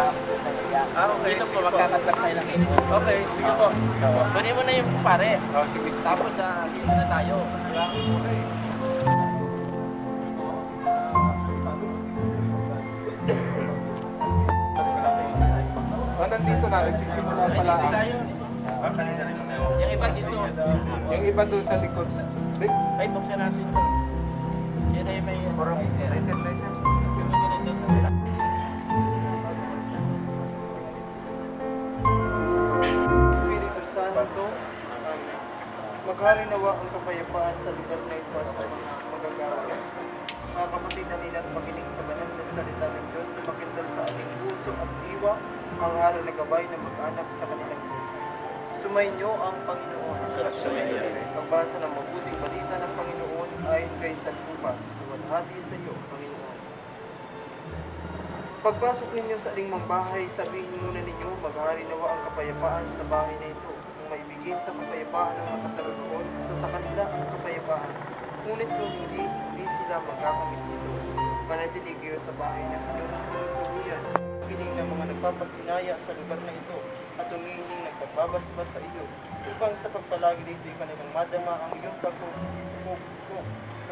Okay, Dito po, sige po. magkakantak tayo ng ito. Okay, sige po. Sige po. Kunin mo na yung pare. Oh, sige. Tapos dito na tayo. Okay. Nandito na, nagsisimula pala. Dito tayo. Yung iba dito. Yung iba doon sa likod. Ay, buksan natin. Yan ay may... Espiritu Santo, maghari nawa ang kapayapaan sa lugar na ito sa magagawa. Mga kapatid, halina't makinig sa banal na salita ng Diyos sa makindal sa ating puso at diwa ang araw na gabay na mag-anak sa kanilang buhay. Sumainyo ang Panginoon. Pagbasa ng mabuting balita ng Panginoon ayon kay San Lucas. Luwalhati sa iyo, Panginoon. Pagpasok ninyo sa alingmang bahay, sabihin muna ninyo, maghari nawa ang kapayapaan sa bahay na ito. Kung maibigin sa kapayapaan ng makataroon, sa kanila ang kapayapaan. Ngunit kung hindi sila magkakamit nito, manatilig kayo sa bahay ng inyong tuluyan. Piling ng mga nagpapasinaya sa lugar na ito at humihiling nagpagbabasbas sa iyo, upang sa pagpalagi dito'y kanilang madama ang iyong pagkukuk,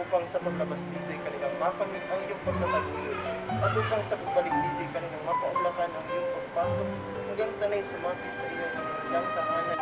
upang sa paglabas dito'y kanilang makamit ang iyong pagtataguyod, at upang sa pagbalik dito'y kanilang mapaulakan ang iyong pagpasok, hanggang tanay sumapis sa iyong kanilang tahanan.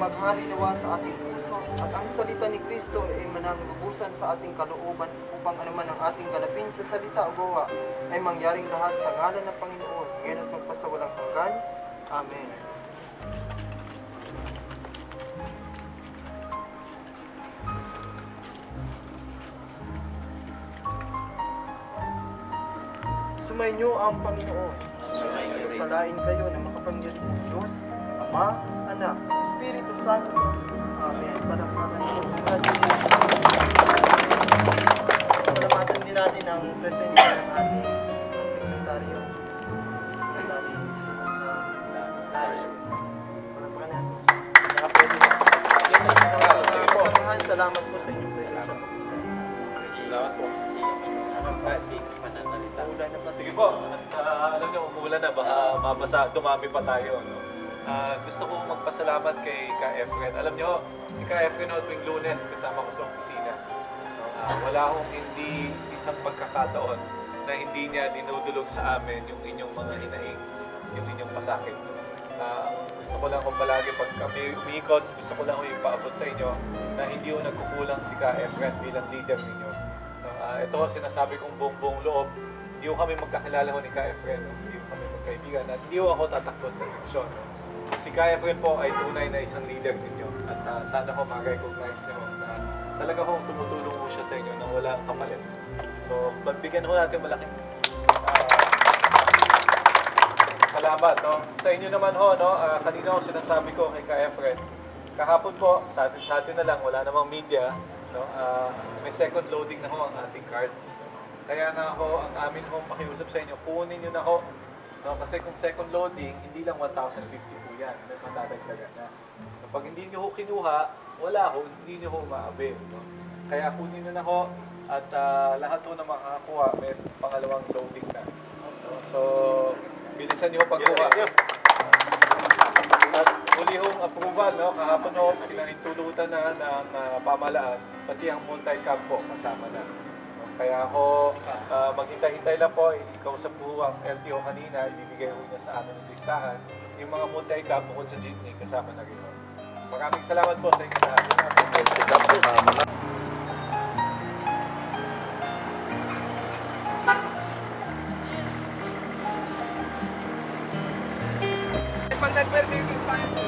Maghari nawa sa ating puso at ang salita ni Kristo ay manangubusan sa ating kalooban upang anuman ang ating ganapin sa salita o gawa ay mangyaring lahat sa ngalan ng Panginoon ngayon at magpasawalang hanggan. Amen. Sumainyo ang Panginoon. Palain kayo ng makapangyarihang Diyos, Ama, Anak, Espiritu Santo. Amen. Palakpakan niyo. Salamatan din natin ang presensya ng ating sekretaryo. Sekretary Palakpakan natin. Samahan, salamat po sa inyong presensya po. Salamat po. Ulan na pa. Sige po, at alam niyo, umulan na, baka mabasa, dumami pa tayo. No? Gusto ko magpasalamat kay Ka Efren. Alam niyo, si Ka Efren tuwing Lunes kasama ko sa opisina. Wala akong hindi isang pagkakataon na hindi niya dinudulog sa amin yung inyong mga hinaing, yung inyong pasakit. Gusto ko lang kung palagi pag kami umiikot, gusto ko lang kung ipaabot sa inyo na hindi yung nagkukulang si Ka Efren bilang leader ninyo. Ito sinasabi kong buong loob, hindi ko kami magkakilala ko ni Ka Efren, hindi ko kami magkaibigan, at hindi ko ako tatakbo sa eleksyon. Si Ka Efren po ay tunay na isang leader ninyo at sana ko ma-recognize nyo na talaga kong tumutulong ko siya sa inyo na walang kapalit. So, magbigyan ko natin malaking salamat. No? Sa inyo naman ho, no? Kanina ko sinasabi ko kay Ka Efren, kahapon po, sa atin na lang, wala namang media, no? May second loading na ho ang ating cards. Kaya nga ho, ang amin hong pakiusap sa inyo, kunin nyo na ho. No? Kasi kung second loading, hindi lang 1,050 po yan. May matadagdagan na. Kapag hindi nyo ho kinuha, wala ho, hindi nyo ho ma-avail. No? Kaya kunin nyo na ho at lahat ho na makakakuha, may pangalawang loading na. No? So, bilisan nyo ho pagkuha. At huli hong approval, no? Kahapon ho, pinahintulutan na ng pamahalaan, pati ang multi-cam po kasama na. Kaya ako, maghintay-hintay lang po, ikausap po ang LTO kanina, ibibigay ho niya sa amin ng listahan. Yung mga multi-cam bukod sa jeepney, kasama na rin. Maraming salamat po sa inyo lahat. Pag nag-Mercedes tayo po.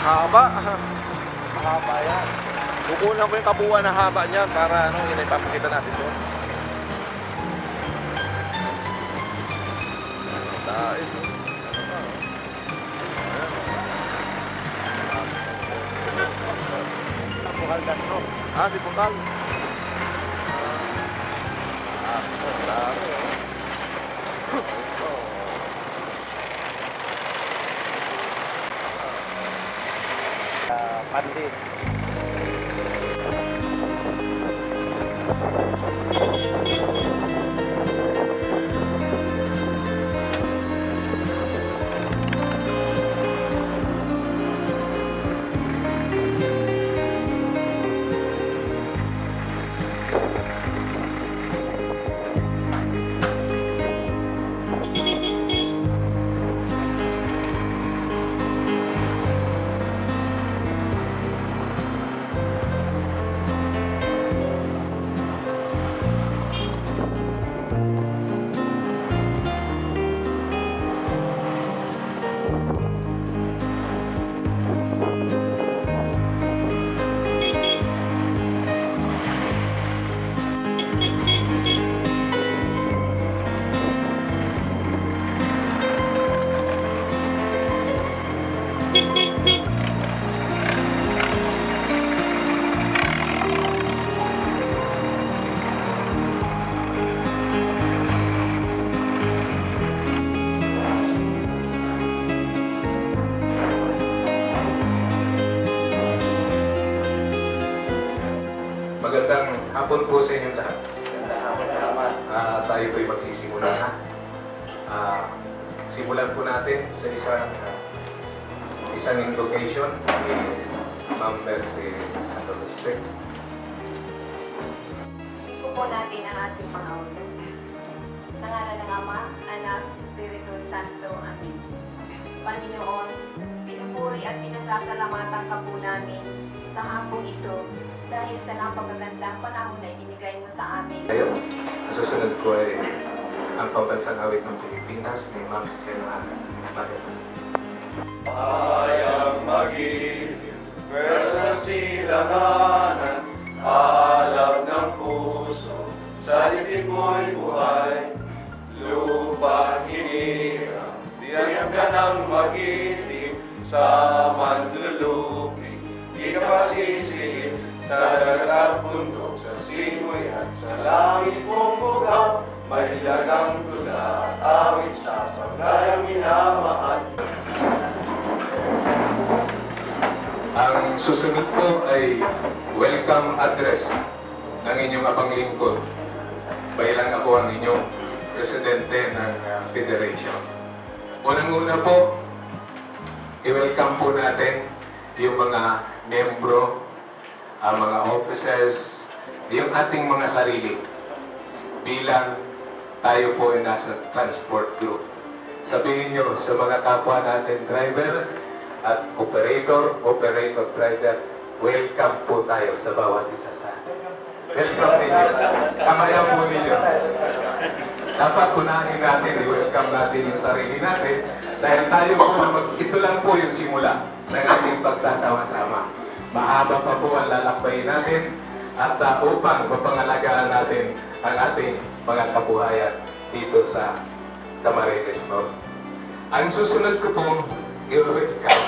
Haba. Mahaba yan. Kukunan ko yung kabuuan ng haba niyan para ano, yun ay papakita natin doon. Dahil. Bukal Castro. Si Bukal. Dami. Pandit. Magandang hapon po sa inyong lahat. Tayo po'y magsisimula na. Simulan po natin sa isang invocation ni Ma'am Mercy Santo District. Ito po natin ang ating Pangulo. Sa ngalan ng Ama, Anak, Espiritu Santo. Amen. Panginoon, pinupuri at pinasasalamatan ka po namin sa hapong ito dahil sa napakagandang panahon na ibinigay mo sa amin. Ngayon, ang susunod ko ay ang pambansang awit ng Pilipinas ni Ma'am Sena Marias. Ayang maging sa silanganan, alab ng puso, sa libig mo'y buhay, lupa hinirang, diyan ka nang magiting, sa manlulupi, di ka pasisihin, sa dagat at bundok, sa simoy at sa langit mong bugaw, may lagang tula at awit sa paglayang minamahal. Ang susunod po ay welcome address ng inyong abang lingkod. Baylang ako ang inyong presidente ng Federation. Unang-una po, i-welcome po natin yung mga membro, mga officers, yung ating mga sarili bilang tayo po ay nasa transport group. Sabihin nyo sa mga kapwa natin driver at operator, driver, welcome po tayo sa bawat isa sa atin. Welcome ninyo. Kamayan po ninyo. Dapat unahin natin, i-welcome natin yung sarili natin dahil tayo po, ito lang po yung simula ng ating pagsasama-sama. Mahaba pa po ang lalakbayin natin at upang mapangalagaan natin ang ating mga kabuhayan dito sa Camarines North. Ang susunod ko pong i-welcome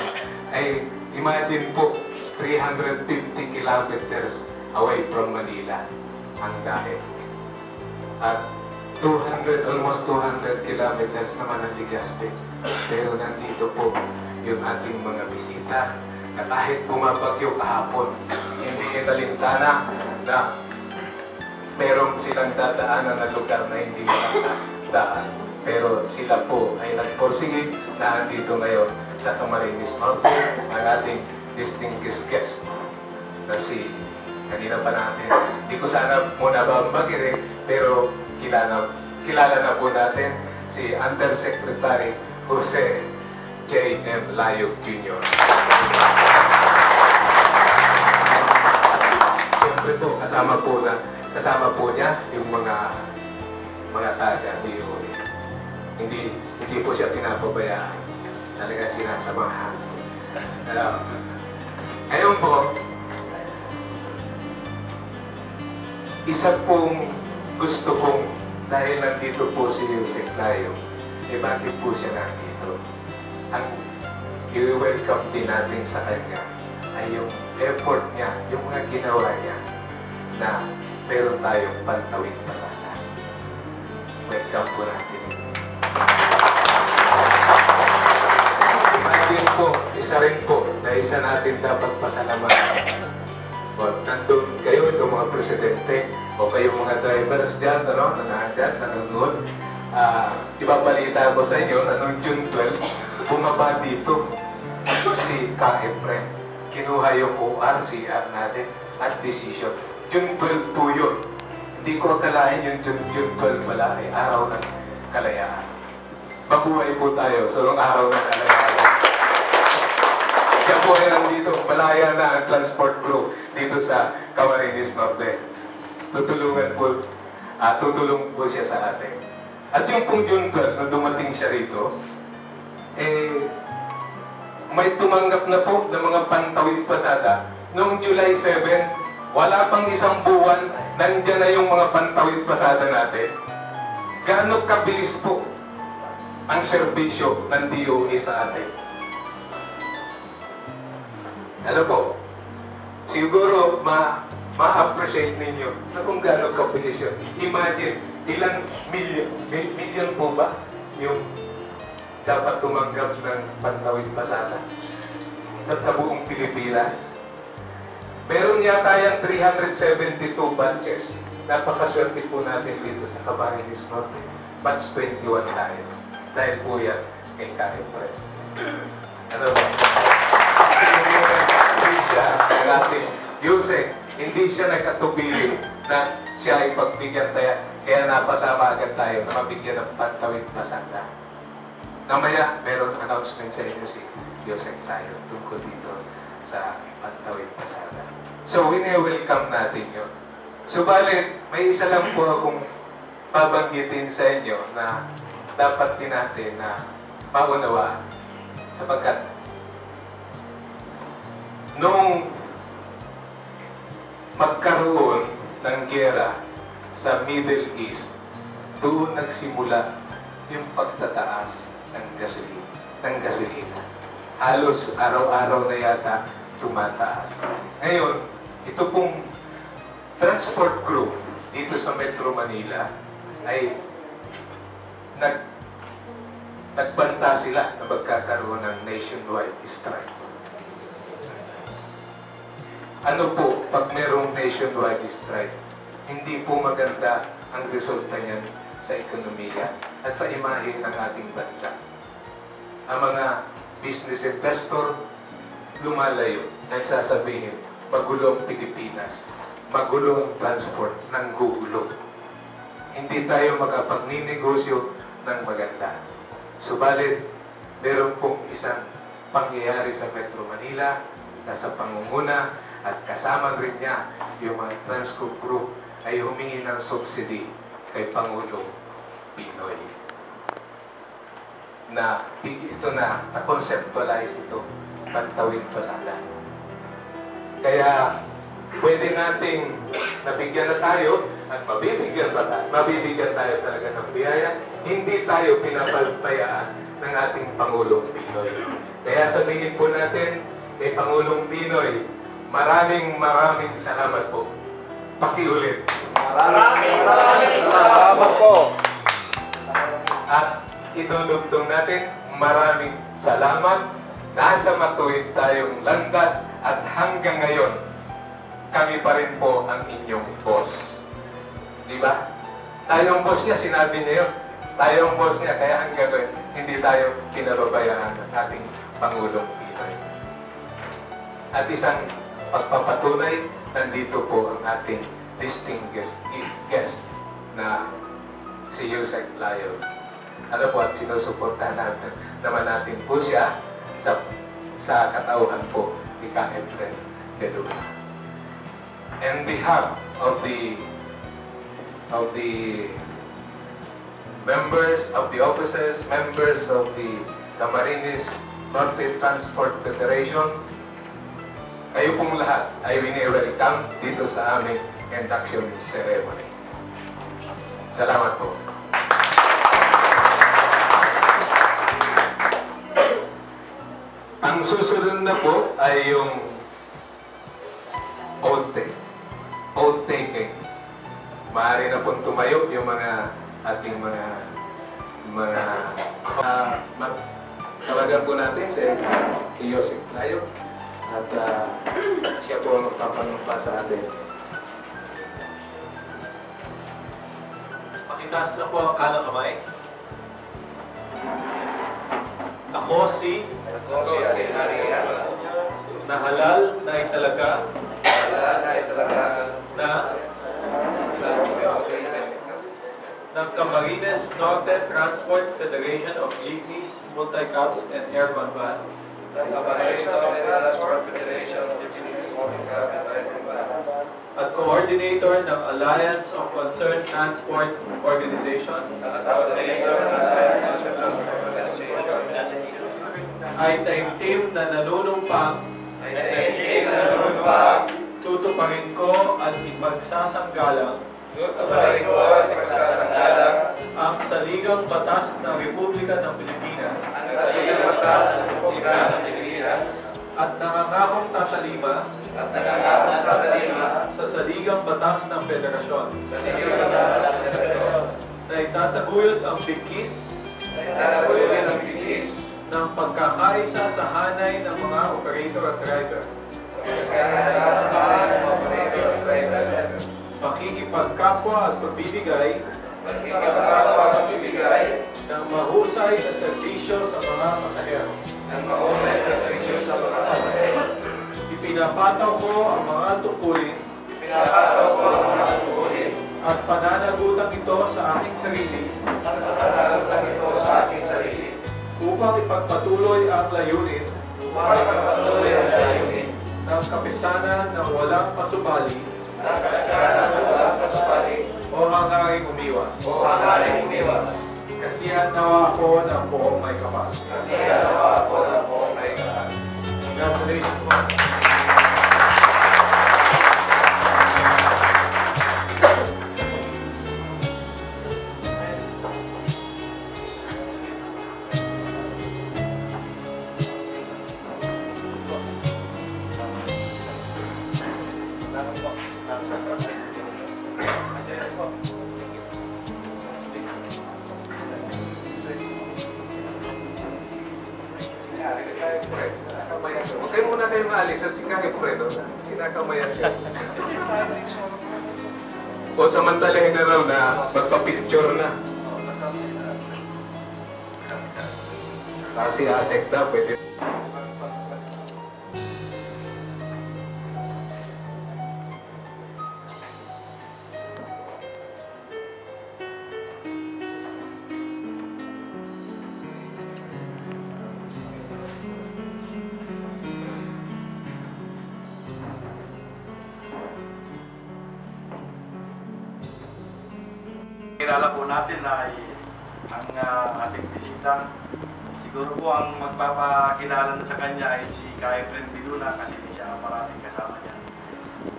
ay imagine po 350 kilometers away from Manila ang dahil. At almost 200 kilometers naman ang Legazpi. Pero nandito po yung ating mga bisita na kahit bumabagyo kahapon, hindi inalintana na meron silang dadaanan na lugar na hindi makakadaan. Pero sila po ay nagporsige na andito ngayon sa Camarines Mountain ang ating distinguished guest na si kanina pa natin. Hindi ko sana muna bambagirin pero kilala na po natin si Undersecretary Jose J.M. Layog Jr. Siyempre po, kasama po niya yung mga taga DOE. Hindi po siya pinapabayaan. Talaga sinasamahan. Ngayon po, isa pong gusto kong, dahil nandito po si Yusek Layo, bakit po siya nandito? Ang i-welcome din natin sa kanya ay yung effort niya, yung mga ginawa niya na meron tayong pantawid pasada. Welcome po natin. Imagine po, isa rin po na isa natin dapat pasalamatan. O, nandun kayo, yung mga presidente, o kayo mga drivers dyan, na nandyan, nanonood. Ibabalita ko sa inyo na noong June 12, bumaba dito si Ka Efren. Kinuha yung ORCR natin at decision. June 12 po yun. Hindi ko akalain yung June 12 pala ay araw ng kalayaan. Mabuhay po tayo sa araw ng kalayaan. Kaya po ay nandito, malaya na ang transport group dito sa Camarines Norte. Tutulong po siya sa atin. At yung pong June 12, nung dumating siya rito, may tumanggap na po ng mga pantawid pasada. Noong July 7, wala pang isang buwan, nandyan na yung mga pantawid pasada natin. Gaano kabilis po ang serbisyo ng DOE sa atin? Ano po? Siguro ma-appreciate ninyo na kung gaano kabilis yun. Imagine, ilang million po ba yung dapat tumanggap ng pantawid pasada at sa buong Pilipinas? Meron yata yung 372 batches. Napakaswerte po natin dito sa Camarines Norte. Batch 21 tayo. Dahil po yan kay Ka Efren. Ano ba? Hindi siya natin. Yusek, hindi siya nagkatubili na siya ay pagbigyan tayo. Kaya napasama agad tayo na mabigyan ng pantawid pasada. Namaya, meron announcement sa inyo si Yusek tayo tungkol dito sa pantawid pasada. So, wini-welcome natin yun. Subalit, may isa lang po akong babanggitin sa inyo na dapat din natin na paunawaan. Sapagkat, nung magkaroon ng giyera sa Middle East, doon nagsimula yung pagtataas ng gasolina. Halos araw-araw na yata tumataas. Ngayon, ito pong transport group dito sa Metro Manila ay nagbanta sila na magkakaroon ng nationwide strike. Ano po, pag merong nationwide strike, hindi po maganda ang resulta niyan sa ekonomiya at sa imahe ng ating bansa. Ang mga business investor lumalayo, nagsasabihin, magulo ang Pilipinas, magulo ang transport, nang gugulo. Hindi tayo makapagninegosyo ng maganda. Subalit, meron pong isang pangyayari sa Metro Manila na sa pangunguna at kasama rin niya yung mga Transco Group ay humingi ng subsidy kay Pangulong Pinoy. Na ito na-conceptualize ito, pantawid pasada. Kaya pwede nating nabigyan na tayo at mabibigyan tayo talaga ng biyaya. Hindi tayo pinapabayaan ng ating Pangulong Pinoy. Kaya sabihin po natin kay Pangulong Pinoy, maraming salamat po. Pakiulit. Maraming salamat po. At idudugtong natin, maraming salamat. Nasa matuwid tayong landas at hanggang ngayon, kami pa rin po ang inyong boss. Di ba? Tayo ang boss niya, sinabi niya yun. Tayo ang boss niya, kaya hanggang ngayon, hindi tayo pinababayaan ng ating Pangulong Pinoy. At isang pagpapatunay, nandito po ang ating distinguished guest na si Yusek Layo. Ano po, at sinusuportahan naman natin po siya sa katauhan po ni Ka Efren de Luna. On behalf of the members of the officers, members of the Camarines Norte Transport Federation, kayo pong lahat ay wini-welcome dito sa aming induction ceremony. Salamat po. Ang susunod na po ay yung oath taking. Maaari na pong tumayo yung mga ating tawagan po natin si Yosef Layo at siya po ang magpapanumpa sa atin. Pakitaas na po ang kanang kamay. Ako si na halal na italaga na ng Camarines Norte Transport Federation of Jeepneys, Multi-Cabs, and Aircon Vans at Coordinator ng Alliance of Concerned Transport Organization ay taimtim na nanunumpang tutuparin ko at ipagsasanggalang ang saligang batas ng Republika ng Pilipinas at nangangakong tatalima sa saligang batas ng Federasyon na itataguyod ang bigkis ng pagkakaisa sa hanay ng mga operator at driver, pakikipagkapwa at pagbibigay ng mahusay na serbisyo sa mga pasahero. Ipinapataw ko ang mga tungkulin at pananagutan ito sa aking sarili upang ipagpatuloy ang layunin ng kapisanan ng walang pasubali o hangaring umiwas. Kasihan nawa ako ng buong may kapal. Congratulations po. Huwag kayo muna kayo maalis at singkangin po rin, no? Kinakamayan kayo. O samantalahin na raw na magpa-picture na. Kasi asekta, pwede. Kilala po natin ay ang ating bisita. Siguro po ang magpapakilala na sa kanya ay si Ka-Efren Biluna kasi siya maraming kasama niya.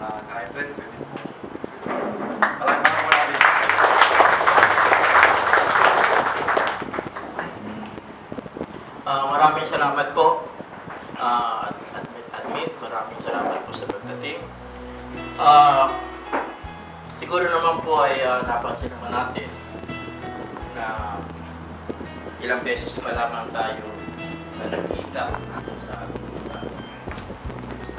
Ka-Efren, pwede po. Palagpakan po natin. Maraming salamat po. Admit, maraming salamat po sa pagdating. Siguro naman po ay napansin naman natin na ilang beses pa lamang tayo na nagkita sa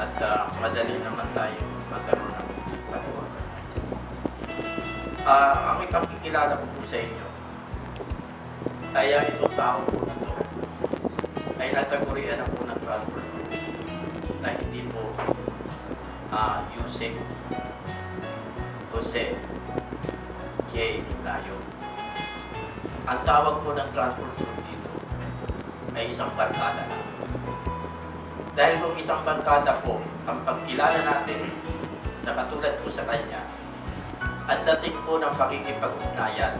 at madali naman tayo magkaroon ng pag-work. Ang ipakikilala ko po sa inyo ay itong tao po na ito ay natagurian ako ng transport na hindi po Yusek Jose J. Layo. Ang tawag po ng transport group dito ay isang barkada na. Dahil kung isang barkada po, ang pagkilala natin sa katulad po sa kanya, ang dating po ng pakikipag-ugnayan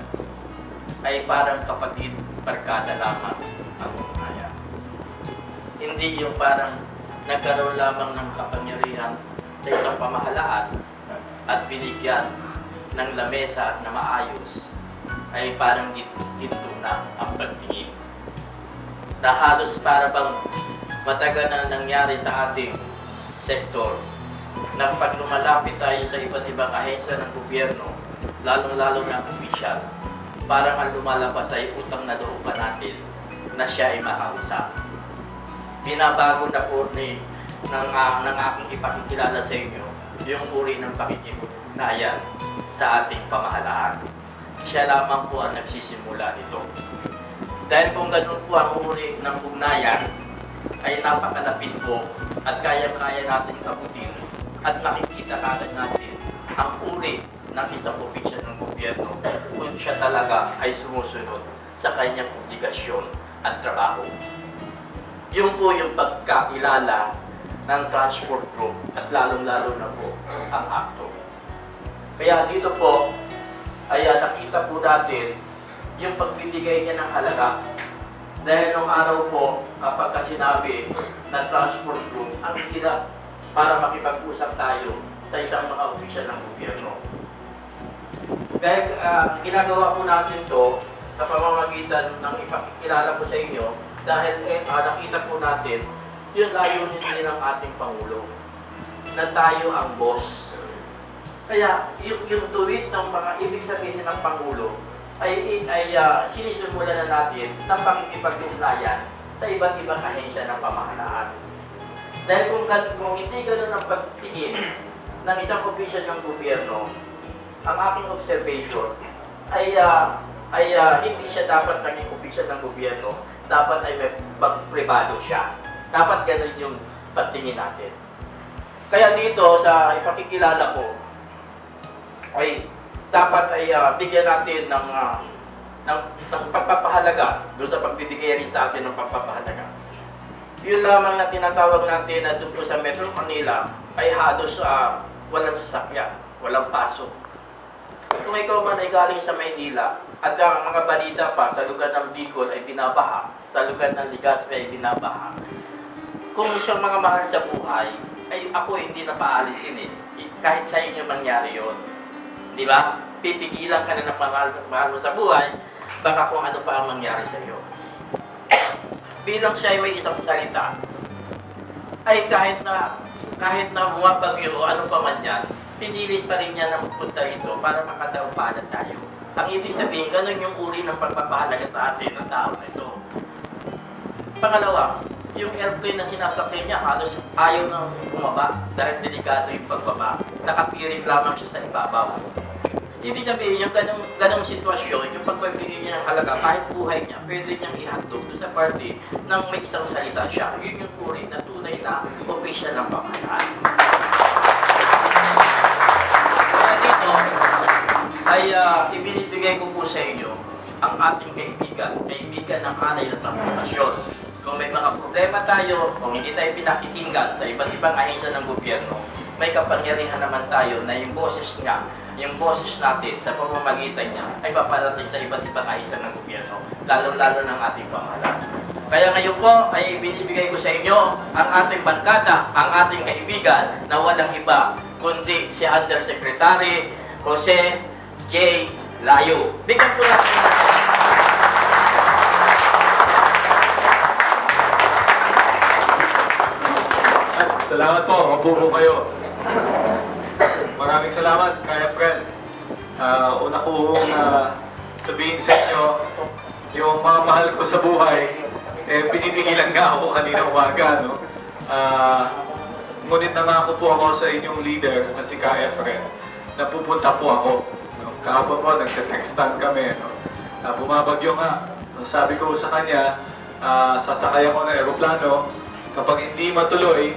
ay parang kapatid barkada lamang ang ugnayan. Hindi yung parang nagkaroon lamang ng kapangyarihan sa isang pamahalaan at binigyan ng lamesa na maayos ay parang ginto na ang pagtingin. Na halos para bang matagal na nangyari sa ating sektor na pag lumalapit tayo sa iba't ibang ahensya ng gobyerno, lalong-lalo na opisyal, parang ang lumalabas ay utang na loob pa natin na siya ay makausap. Binabago na po ng aking ipakikilala sa inyo yung uri ng pakikipugnayan sa ating pamahalaan. Siya lamang po ang nagsisimula nito. Dahil kung ganun po ang uri ng ugnayan, ay napakalapit po at kaya-kaya natin abutin at makikita kagad natin ang uri ng isang opisyal ng gobyerno kung siya talaga ay sumusunod sa kanyang obligasyon at trabaho. Yun po yung pagkakilala ng transport group at lalong-lalo na po ang akto. Kaya dito po ay nakita po natin yung pagbibigay niya ng halaga. Dahil nung araw po, kapag sinabi na transport group, ang hirap para makipag-usap tayo sa isang mga opisyal ng gobyerno. Dahil ginagawa po natin to sa pamamagitan ng ipakikilala po sa inyo dahil nakita po natin yung layunin din ng ating Pangulo na tayo ang boss. Kaya yung tuwid ng mga ibig sabihin ng Pangulo ay sinisimula na natin ng pakikipag-ugnayan sa iba't ibang ahensya ng pamahalaan. Dahil kung hindi ganun ang pagtingin ng isang opisyal ng gobyerno, ang aking observation ay hindi siya dapat naging opisyal ng gobyerno, dapat ay pribado siya. Dapat ganun yung pagtingin natin. Kaya dito sa ipakikilala ko, ay dapat ay bigyan natin ng pagpapahalaga doon sa pagbibigay rin sa atin ng pagpapahalaga. Yun lamang na tinatawag natin na doon po sa Metro Manila ay halos walang sasakyan, walang pasok. Kung ikaw man ay galing sa Maynila at ang mga balita pa sa lugar ng Bicol ay binabaha, sa lugar ng Legazpi ay binabaha, kung siyang mga mahal sa buhay, ay ako hindi na paalisin kahit sa inyo mangyari yun. Di ba? Pipigilan ka na ng mahal mo sa buhay, baka kung ano pa ang mangyari sa iyo. Bilang siya ay may isang salita, ay kahit na bumabagyo o ano pa man yan, pinilit pa rin niya na magpunta rito para makataupalan tayo. Ang ibig sabihin, ganun yung uri ng pagpapahalaga sa atin ng tao na ito. Pangalawa, yung airplane na sinasakyan niya halos ayaw nang bumaba dahil delikado yung pagbaba. Nakapirit lamang siya sa ibabaw. Ibig sabihin, yung ganong sitwasyon, yung pagbibigay niya ng halaga, kahit buhay niya, pwede niyang ihandog doon sa party nang may isang salita siya. Yun yung uri na tunay na opisyal ng pamahalaan. Kaya dito, ay ibinibigay ko po sa inyo ang ating kaibigan ng alay na transportasyon. Kung may mga problema tayo, kung hindi tayo pinakikinggan sa iba't ibang ahensya ng gobyerno, may kapangyarihan naman tayo na yung boses niya, yung boses natin sa pamamagitan niya ay paparating sa iba't ibang ahensya ng gobyerno, lalong-lalo ng ating pamahalaan. Kaya ngayon po ay binibigay ko sa inyo ang ating barkada, ang ating kaibigan na walang iba kundi si Undersecretary Jose J. Layo. Bigyan po natin. Salamat po. Mabuo po kayo. Maraming salamat, Kaya Friend. Una ko sabihin sa inyo, yung mga mahal ko sa buhay, pinipigilan nga ako kanina umaga, no? Ngunit nangako po ako sa inyong leader na si Kaya Friend na pupunta po ako. No? Kahapon po, nagte-textan kami. No? Bumabagyo nga. Sabi ko sa kanya, sasakay ako ng aeroplano. Kapag hindi matuloy,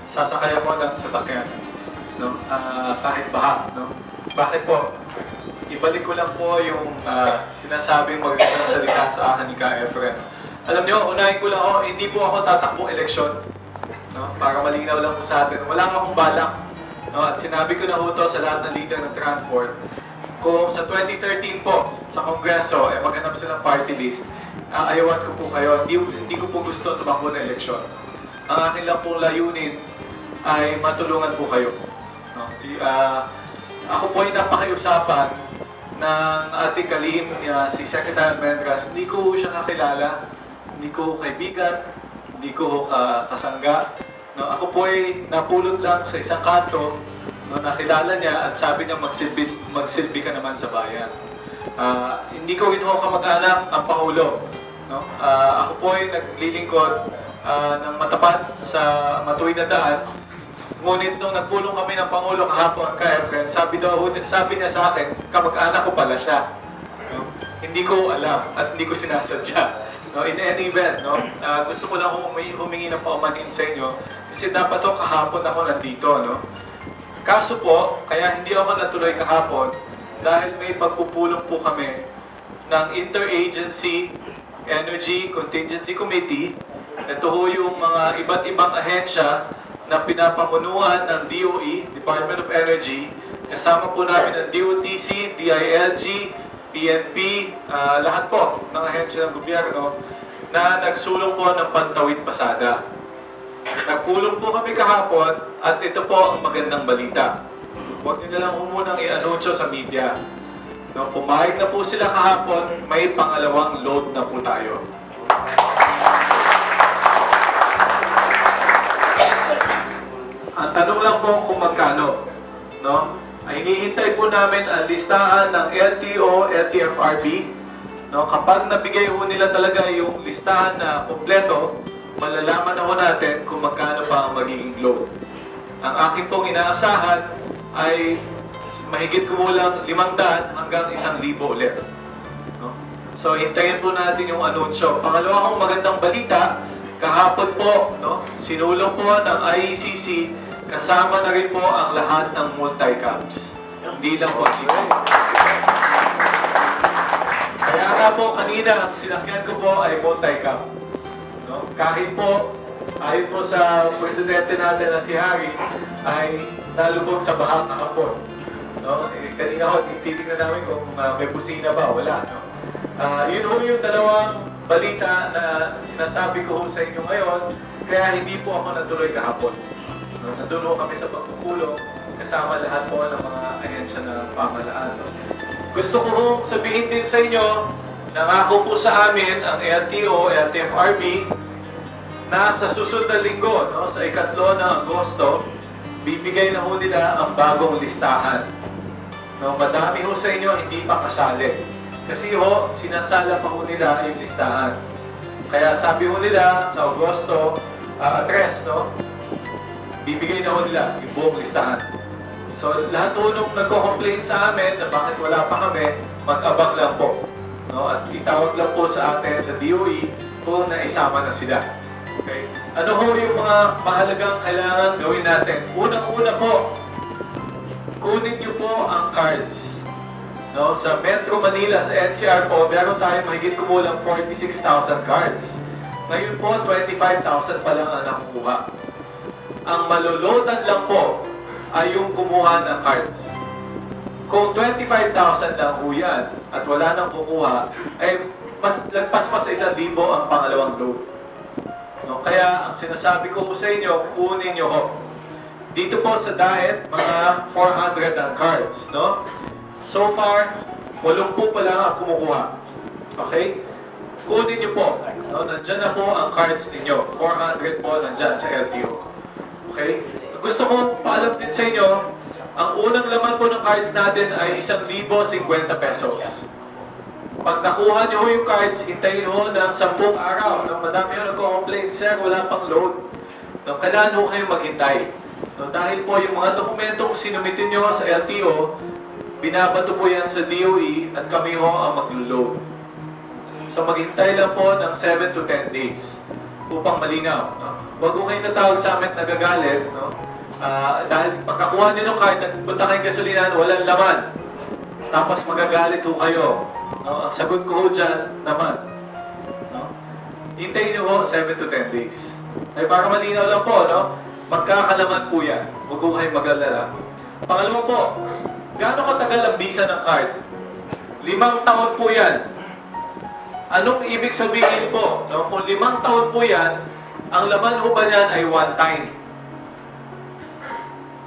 sasakay ako ng sasakyan. No? Kahit baha. No? Bakit po? Ibalik ko lang po yung sinasabing magandang salita sa akin ni Kaya Friend. Alam nyo, unahin ko lang, hindi po ako tatakbo eleksyon. No? Para malinaw lang po sa atin. Wala akong balak. No? At sinabi ko na po to sa lahat ng leader ng transport. Kung sa 2013 po, sa Kongreso, maghanap silang party list, ayawan ko po kayo. Hindi ko po gusto tumakbo ng eleksyon. Ang akin lang pong layunin ay matulungan po kayo. No? Ako po ay napakiusapan ng ating kalihim si Secretary Almendras. Hindi ko siya kakilala, hindi ko kaibigan, hindi ko kasangga. No? Ako po ay napulot lang sa isang kanto, no, nakilala niya at sabi niya magsilbi ka naman sa bayan. Hindi ko rin ho kamag-anak ang Pangulo. No? Ako po ay naglilingkod ng matapat sa matuwid na daan. Ngunit nung nagpulong kami ng Pangulo kahapon kay Efren, sabi niya sa akin, kamag-anak ko pala siya. No? Hindi ko alam at hindi ko sinasadya. No? In any event, no? Gusto ko lang humingi ng paumanhin sa inyo kasi dapat to kahapon ako nandito. No? Kaso po, kaya hindi ako natuloy kahapon dahil may pagpupulong po kami ng Interagency Energy Contingency Committee. Ito ho yung mga iba't ibang ahensya na pinapamunuan ng DOE, Department of Energy. Kasama po namin ang DOTC, DILG, PNP, lahat po ng ahensya ng gobyerno na nagsulong po ng pantawid pasada. Nagpulong po kami kahapon at ito po ang magandang balita. Huwag nyo na lang munang i-anunsyo sa media. No, pumayag na po sila kahapon, may pangalawang load na po tayo. Ang tanong lang po kung magkano. No? Ay hinihintay po namin ang listahan ng LTO, LTFRB. No? Kapag nabigay po nila talaga yung listahan na kompleto, malalaman na po natin kung magkano pa ang magiging load. Ang akin pong inaasahan ay mahigit kumulang 500 hanggang 1,000 ulit. No? So, hintayin po natin yung anunsyo. Pangalawa kong magandang balita, kahapon po, no, sinulong po ng IECC, kasama na rin po ang lahat ng multi-cams. Hindi lang po sila. Kaya nga po kanina, ang sinakyan ko po ay multi-cam. No? Kahit po, ayon po sa presidente natin na si Harry, ay nalubog sa bahang kahapon. No? Kanina ho, titignan namin kung may busina ba, wala. No? Yun ho yung dalawang balita na sinasabi ko ho sa inyo ngayon, kaya hindi po ako natuloy kahapon. No? Nandun ho kami sa pagkukulong, kasama lahat po ng mga ahensya ng pamahalaan. No? Gusto ko ho sabihin din sa inyo, nangako po sa amin ang LTO, LTFRB, na sa susunod na linggo, no, sa 3 ng Agosto, bibigay na ho nila ang bagong listahan. No, madami ho sa inyo hindi pa kasali. Kasi ho, sinasala pa ho nila yung listahan. Kaya sabi ho nila sa Agosto, 3, no, bibigay na ho nila yung buong listahan. So, lahat ho nung nagko-complain sa amin na bakit wala pa kami, mag-abang lang po. No, at itawag lang po sa atin sa DOE kung naisama na sila. Okay. Ano ho yung mga mahalagang kailangan gawin natin? Unang-una po, kunin niyo po ang cards. No? Sa Metro Manila, sa NCR po, meron tayong mahigit kumulang 46,000 cards. Ngayon po, 25,000 pa lang ang nakukuha. Ang maloloadan lang po ay yung kumuha ng cards. Kung 25,000 lang po yan at wala nang kukuha, ay lagpas pa sa 1,000 ang pangalawang load. No, kaya ang sinasabi ko po sa inyo, kunin nyo ho. Dito po sa diet, mga 400 ang cards. No? So far, 8 po pa lang ang kumukuha. Okay? Kunin nyo po. No? Nandyan na po ang cards ninyo. 400 po nandyan sa LTO. Okay? Gusto ko paalam din sa inyo, ang unang laman po ng cards natin ay 1,050 pesos. Pag nakuha nyo yung cards, hintayin ho ng 10 araw. No, madami yung nagko-complain, sir, wala pang load. No, kailangan ho kayo maghintay. No, dahil po yung mga dokumentong sinumitin nyo sa LTO, binabato po yan sa DOE at kami ho ang maglo-load. So maghintay lang po ng 7 to 10 days upang malinaw. No? Huwag ho kayo natawag sa amin nagagalit. No? Dahil pagkakuha nyo ng card, nagpunta kayong gasolinahan, walang laman. Tapos magagalit ho kayo. No? Ang sagot ko ho dyan naman. No? Hintayin nyo ho 7 to 10 days. Ay para malinaw lang po, no? Magkakalaman po yan. Huwag ho kayong mag-alala. Pangalawa po, gaano katagal ang visa ng card? 5 taon po yan. Anong ibig sabihin po? No? Kung 5 taon po yan, Ang laman ho ba niyan ay one time?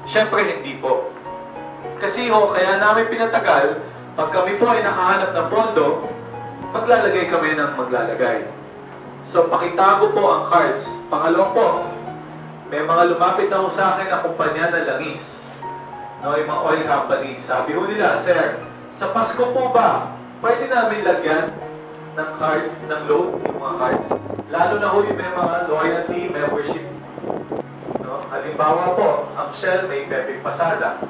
Siyempre hindi po. Kasi ho, kaya namin pinatagal, pag kami po ay nakahanap ng pondo, maglalagay kami ng maglalagay. So, pakitago po ang cards. Pangalawa po, may mga lumapit na ho sa akin na kumpanya na langis. No, yung mga oil companies. Sabi ho nila, Sir, sa Pasko po ba, pwede namin lagyan ng card, ng load, yung mga cards? Lalo na ho yung may mga loyalty, membership. No? Halimbawa po, ang Shell may Pepe Pasada.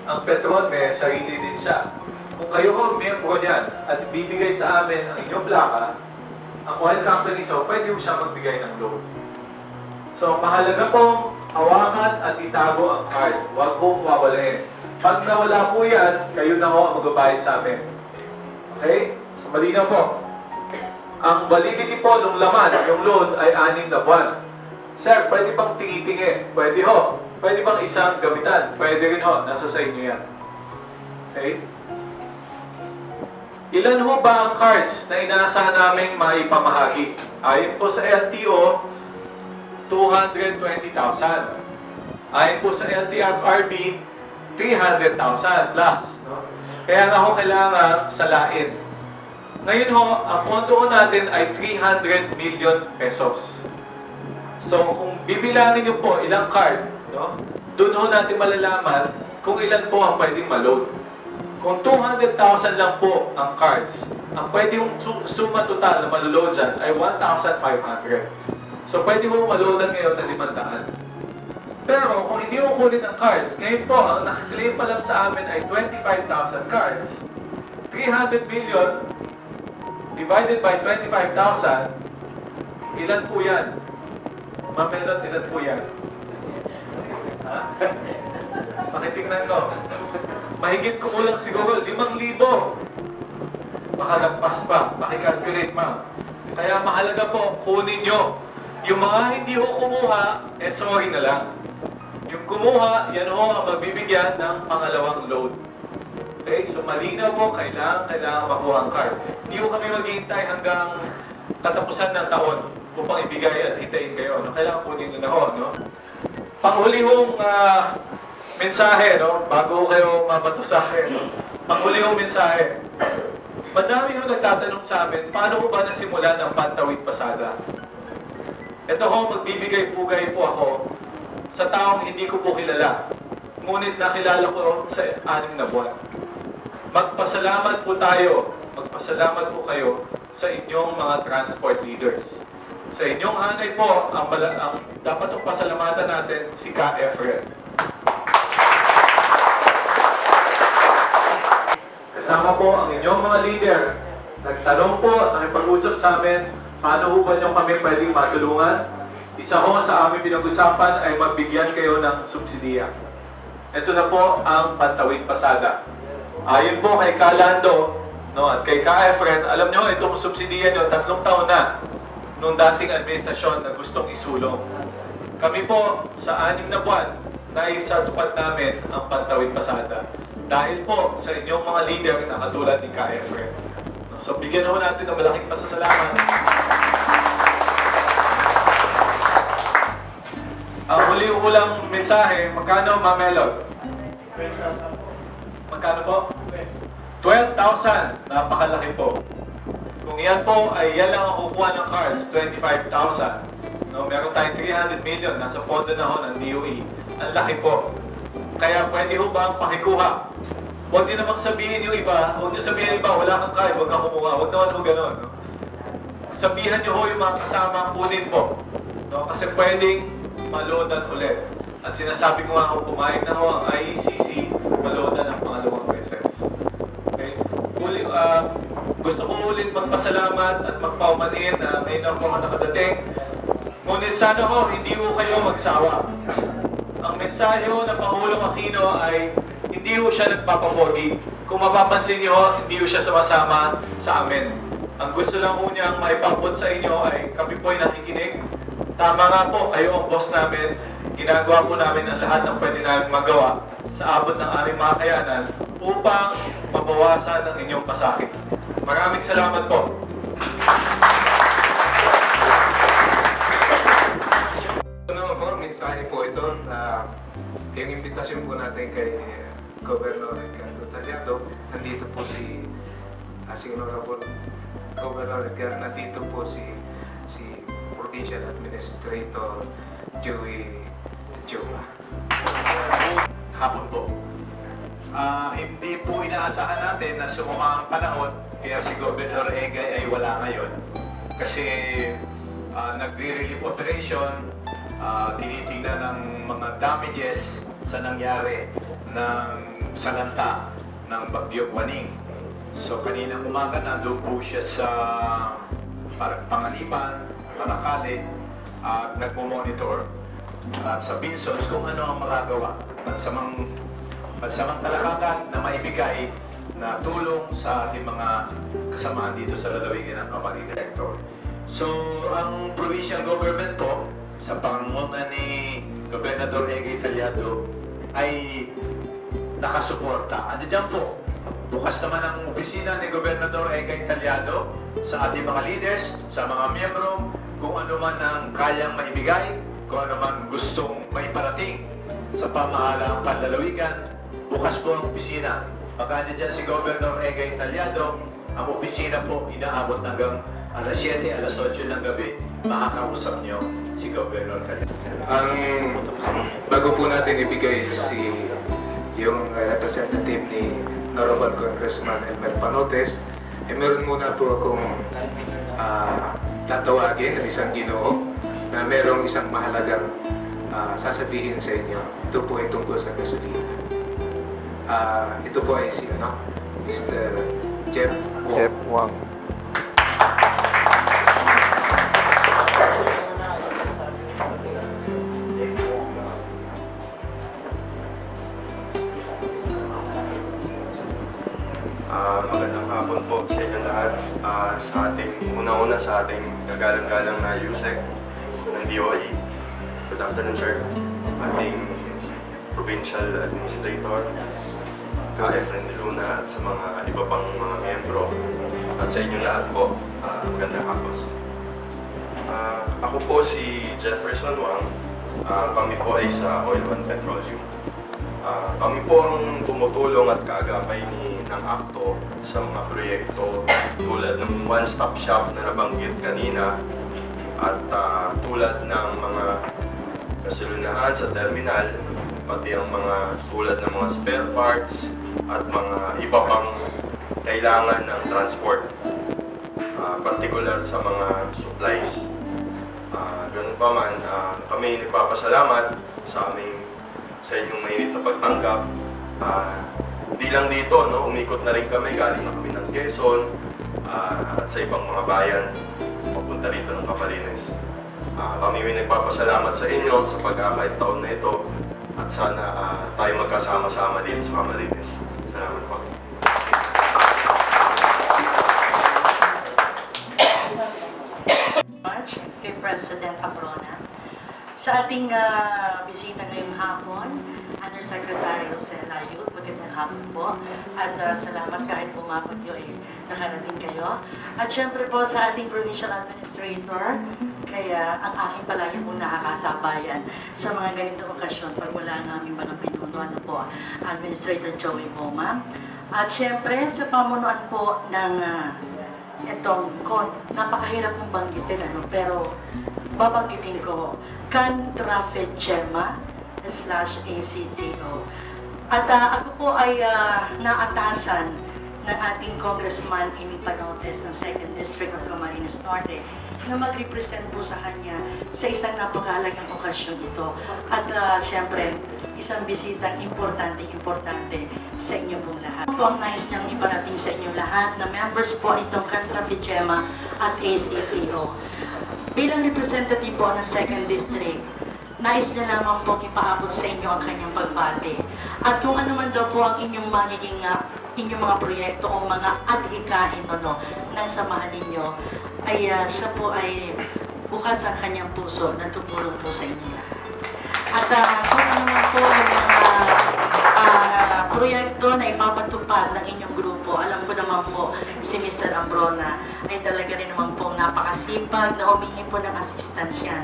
Ang Petron may sarili din siya. Kung kayo ho, miyembro niyan at bibigay sa amin ang inyong plaka, ang oil company, so pwede ho siya magbigay ng load. So, mahalaga pong hawakan at itago ang card. Huwag pong wawalain. Pag nawala po yan, kayo na ho ang magbabayad sa amin. Okay? So, malinaw po. Ang validity po ng laman, yung load, ay 6 na buwan. Sir, pwede bang tingi-tingi? Pwede ho. Pwede bang isang gamitan? Pwede rin ho. Nasa sa inyo yan. Okay? Ilan ho ba ang cards na inaasahan naming maipamahagi? Ayon po sa LTO, 220,000. Ayon po sa LTFRB, 300,000 plus. No? Kaya nga ho kailangan salain. Ngayon ho, ang pondo ho natin ay 300 million pesos. So, kung bibilangin niyo po ilang card, no? Doon ho natin malalaman kung ilan po ang pwedeng ma-load. Kung 200,000 lang po ang cards, ang pwedeng suma total na maloload dyan ay 1,500. So, pwede mo maloadan ngayon na 500. Pero, kung hindi mo kunin ang cards, ngayon po, ang nakaklaim pa lang sa amin ay 25,000 cards. 300 million divided by 25,000, ilan po yan? Mamelot, ilan po yan? Ha? Pakitingnan ko. Mahigit kumulang siguro 5,000. Makalagpas pa. Pakikalculate, ma'am. Kaya mahalaga po, kunin nyo. Yung mga hindi ho kumuha, sorry na lang. Yung kumuha, yan ho ang mabibigyan ng pangalawang load. Okay? So malinaw po, kailangan makuha ang card. Hindi ho kami maghihintay hanggang katapusan ng taon upang ibigay at hintayin kayo. No? Kailangan kunin nyo na ho. No? Panghuli hong mensahe, no? Bago kayo mabato sa akin, no? Panghuli hong mensahe. Madami ho nagtatanong sa amin, paano ho ba nasimulan ang Pantawid Pasada? Ito ho, magbibigay pugay po ako sa taong hindi ko po kilala. Ngunit nakilala ko sa 6 na buwan. Magpasalamat po tayo, magpasalamat po kayo sa inyong mga transport leaders. Sa inyong hanay po, ang dapat ang pasalamatan natin si Ka Efren. Kasama po ang inyong mga leader. Nagtanong po, nakipag-usap sa amin, paano po ba nyo kami pwedeng matulungan? Isa ho sa aming pinag-usapan ay magbigyan kayo ng subsidiya. Ito na po ang Pantawid Pasada. Ayon po kay Kalando, no, at kay Ka Efren, alam nyo, itong subsidiya nyo, 3 taon na nung dating administrasyon na gustong isulong. Kami po, sa 6 na buwan, naisatupad namin ang Pantawid Pasada. Dahil po sa inyong mga leader na katulad ni Ka Efren. So, bigyan ho natin ng malaking pasasalamat. Ang huli-ulang mensahe, magkano, Mamelot? 12,000 po. Magkano po? 12,000. Napakalaki po. Kung yan po ay yan lang ang kukuha ng cards, 25,000. No, meron tayong 300 million, nasa pondo na ho ng DOE. Ang laki po. Kaya pwede ho ba ang pakikuha? Huwag din namang sabihin yung iba, huwag nyo sabihin yung iba, wala kang card, huwag kang kumuha. Huwag naman ho gano'n. No? Sabihan nyo ho yung mga kasama kunin po. No? Kasi pwedeng maloadan ulit. At sinasabi ko nga kung pumayag na ho ang IECC, maloadan ang pangalawang beses. Okay? Gusto ko ulit magpasalamat at magpaumanhin na ngayon na po nakadating. Ngunit sana ho, hindi ho kayo magsawa. Ang mensahe ho ng Pangulong Aquino ay hindi ho siya nagpapapogi. Kung mapapansin niyo, hindi ho siya sumasama sa amin. Ang gusto lang ho niyang maipapot sa inyo ay kami po ay nakikinig. Tama nga po, kayo ang boss namin. Ginagawa po namin ang lahat ng pwede namin magawa sa abot ng aming mga kayanan upang mabawasan ang inyong pasakit. Maraming salamat po. yung imbitasyon po natin kay Governor Ricardo Tallado, nandito po si Honorable Governor Ricardo, nandito po si Provincial Administrator Joey Joa. Hapon po. Hindi po inaasahan natin na sumama ang panahon kaya si Governor Egay ay wala ngayon. Kasi nagre-relief operation, tinitingnan ng mga damages sa nangyari ng salanta ng Bagyong Waning. So kanina umaga nandun po siya sa Panganiban, Paracale, at nagmo-monitor at sa Binsons kung ano ang magagawa at sa talakakan na maibigay na tulong sa ating mga kasamahan dito sa lalawigan ng Kamari Director. So, ang provincial government po, sa pangunguna ni Gobernador Egay Tallado, ay nakasuporta. Andiyan po, bukas naman ang opisina ni Gobernador Egay Tallado sa ating mga leaders, sa mga miyembro, kung ano man ang kayang maibigay, kung ano man gustong maiparating sa pamahalaang panlalawigan, bukas po ang opisina. Pagka nandiyan si Governor Egay Tallado, ang opisina po inaabot hanggang alas 7, alas 8 ng gabi, makakausap niyo si Governor Tallado. Bago po natin ibigay yung representative ni Honorable Congressman Elmer Panotes, meron muna po akong tatawagin ng isang ginoo na merong isang mahalagang sasabihin sa inyo. Ito po ay tungkol sa gasolina. Ito po ay si Mr. Jeff Wang. Magandang hapon po sa inyo lahat. Unang-una sa ating gagalang-galang na USEC ng DOE. Good afternoon, sir. Ating Provincial Administrator, Ka-Efren Luna, at sa mga iba pang mga miyembro. At sa inyo lahat po, magandang hapon. Ako po si Jefferson Wang. Kami po ay sa Oil and Petroleum. Kami po ang tumutulong at kaagapay ng ACTO sa mga proyekto tulad ng one-stop shop na nabanggit kanina at tulad ng mga gasolinahan sa terminal, pati ang mga tulad ng mga spare parts at mga iba pang kailangan ng transport, particular sa mga supplies. Ganun pa man, kami nagpapasalamat sa inyong mainit na pagtanggap. Hindi lang dito, umikot na rin kami, galing na kami ng Quezon at sa ibang mga bayan papunta rito ng Camarines. Kami nagpapasalamat sa inyo sa pagkakait taon na ito at sana tayo magkasama-sama dito sa Camarines. Salamat po. Kay President Abrona. Sa ating bisita ngayong hapon, Undersecretary Jose Layut, magandang hapon po. At salamat kahit umabot nyo nakarating kayo. At syempre po sa ating Provincial Administrator, kaya ang aking palagi pong nakakasabayan sa mga ganitong okasyon pag wala ng aming mga pinuno, Administrator Joey Boma. At syempre sa pamunuan po ng itong napakahirap mong banggitin, pero babanggitin ko, Cantrafechema /ACTO. At ako po ay naatasan ng ating Congressman Amy Panotes ng 2nd District of Camarines Norte na mag-represent po sa kanya sa isang napakahalagang okasyon ito. At syempre, isang bisitang importante sa inyo pong lahat. Ito po ang nais niyang iparating sa inyo lahat na members po itong Cantrafechema at ACTO. Bilang representative po ng 2nd District, nais niya lamang pong ipaabot sa inyo ang kanyang pagbati. At kung ano man daw po ang inyong magiging inyong mga proyekto o mga adhikain ng samahan ninyo, ay siya po ay bukas ang kanyang puso na tumulong po sa inyo lahat. At kung ano man po yung mga proyekto na ipapatupad ng inyong grupo, alam ko naman po si Mr. Abrona ay talaga rin naman po napakasipag na humingi po ng assistance yan.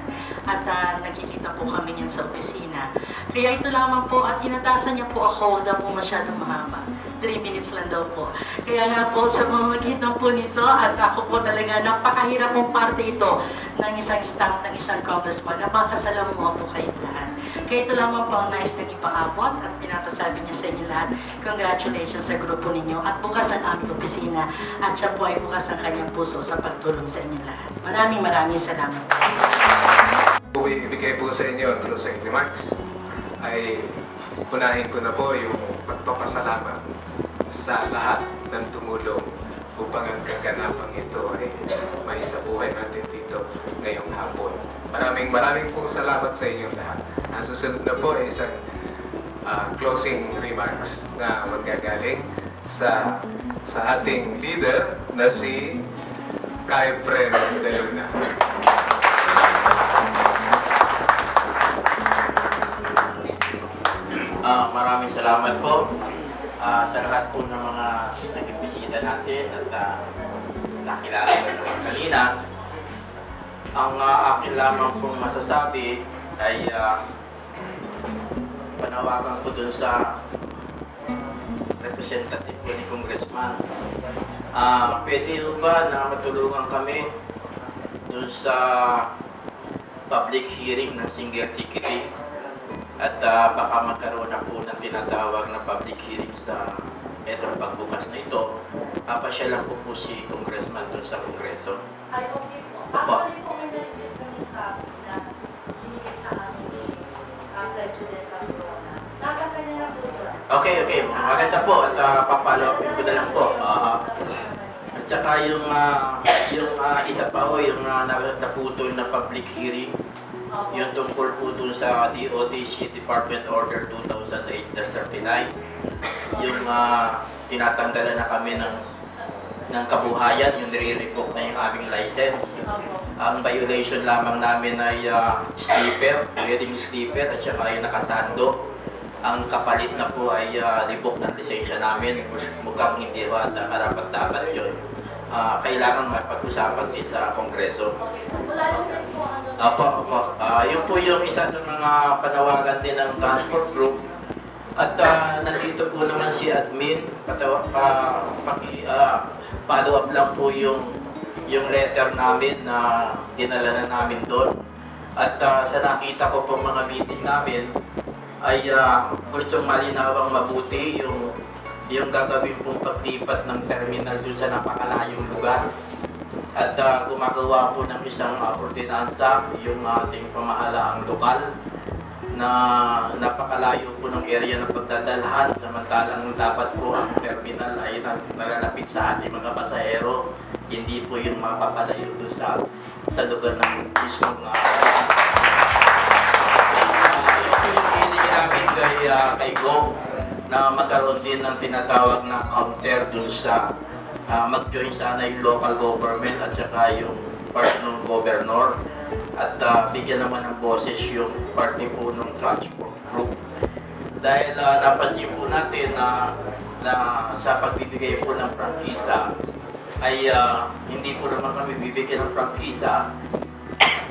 at nakikita po kami niyan sa opisina. Kaya ito lamang po at inatasan niya po ako daw po masyadong mahaba. 3 minutes lang daw po. Kaya nga po sa pamamagitan po nito at ako po talaga napakahirap pong parte ito ng isang staff, ng isang congressman. Napakasalamuha po kayo lahat. Kaya ito lamang po ang nais na ipaabot at pinapasabi niya sa inyo lahat. Congratulations sa grupo ninyo at bukas ang aming opisina at siya po ay bukas ang kanyang puso sa pagtulong sa inyo lahat. Maraming salamat. Ibigay po sa inyo ang closing remarks ay unahin ko na po yung pagpapasalamat sa lahat ng tumulong upang ang kaganapang ito ay maisabuhay natin dito ngayong hapon. Maraming pong salamat sa inyong lahat. Ang susunod na po ay isang closing remarks na magagaling sa ating leader na si Efren De Luna. Maraming salamat po sa lahat po ng mga nag-bisita natin at nakilala ko kanina. Ang akin lamang pong masasabi ay panawagan ko dun sa representative ko ni Congressman. Pwede ba na matulungan kami dun sa public hearing ng single ticketing? At baka magkaroon na po ng tinatawag na public hearing sa etong pagbukas na ito. Papasyalan ko po si Congressman doon sa Kongreso. Ay, okay po. Opo. Actually po, may naisip na yung copy na sinigay sa amin ni President Corona. Nasa kanya na po yun. Okay. Maganda po at papalo ko na lang po. At saka yung isa pa po, yung naputol na public hearing, yung tungkol po dun sa DOTC Department Order 2008-39, yung tinatanggalan na kami ng kabuhayan, yung nire-revoke na yung aming license. Ang violation lamang namin ay sleeper, wearing sleeper, at saka yung nakasando. Ang kapalit na po ay revoke ng lisensya namin. Mukhang hindi ba karapat-dapat yun. Kailangan mapag-usapan sa Kongreso. Opo. Yun po yung isa sa mga panawagan din ng transport group. At nandito po naman si admin, follow up lang po yung letter namin na dinala na namin doon. At sa nakita ko po mga meeting namin ay gustong malinawang mabuti yung gagawin pong paglipat ng terminal doon sa napakalayong lugar. At gumagawa po ng isang ordinansa yung ating pamahalaang lokal na napakalayo po ng area ng pagdadalhan, samantalang dapat po ang terminal ay nalalapit sa ating mga pasahero, hindi po yung mapapalayo doon sa lugar ng mismong namin kay Go na magkaroon din ng tinatawag na counter dun sa mag-join sana yung local government at saka yung part ng governor at bigyan naman ng boses yung party po ng transport group. Dahil napansin po natin na sa pagbibigay po ng prangkisa ay hindi po naman kami bibigyan ng prangkisa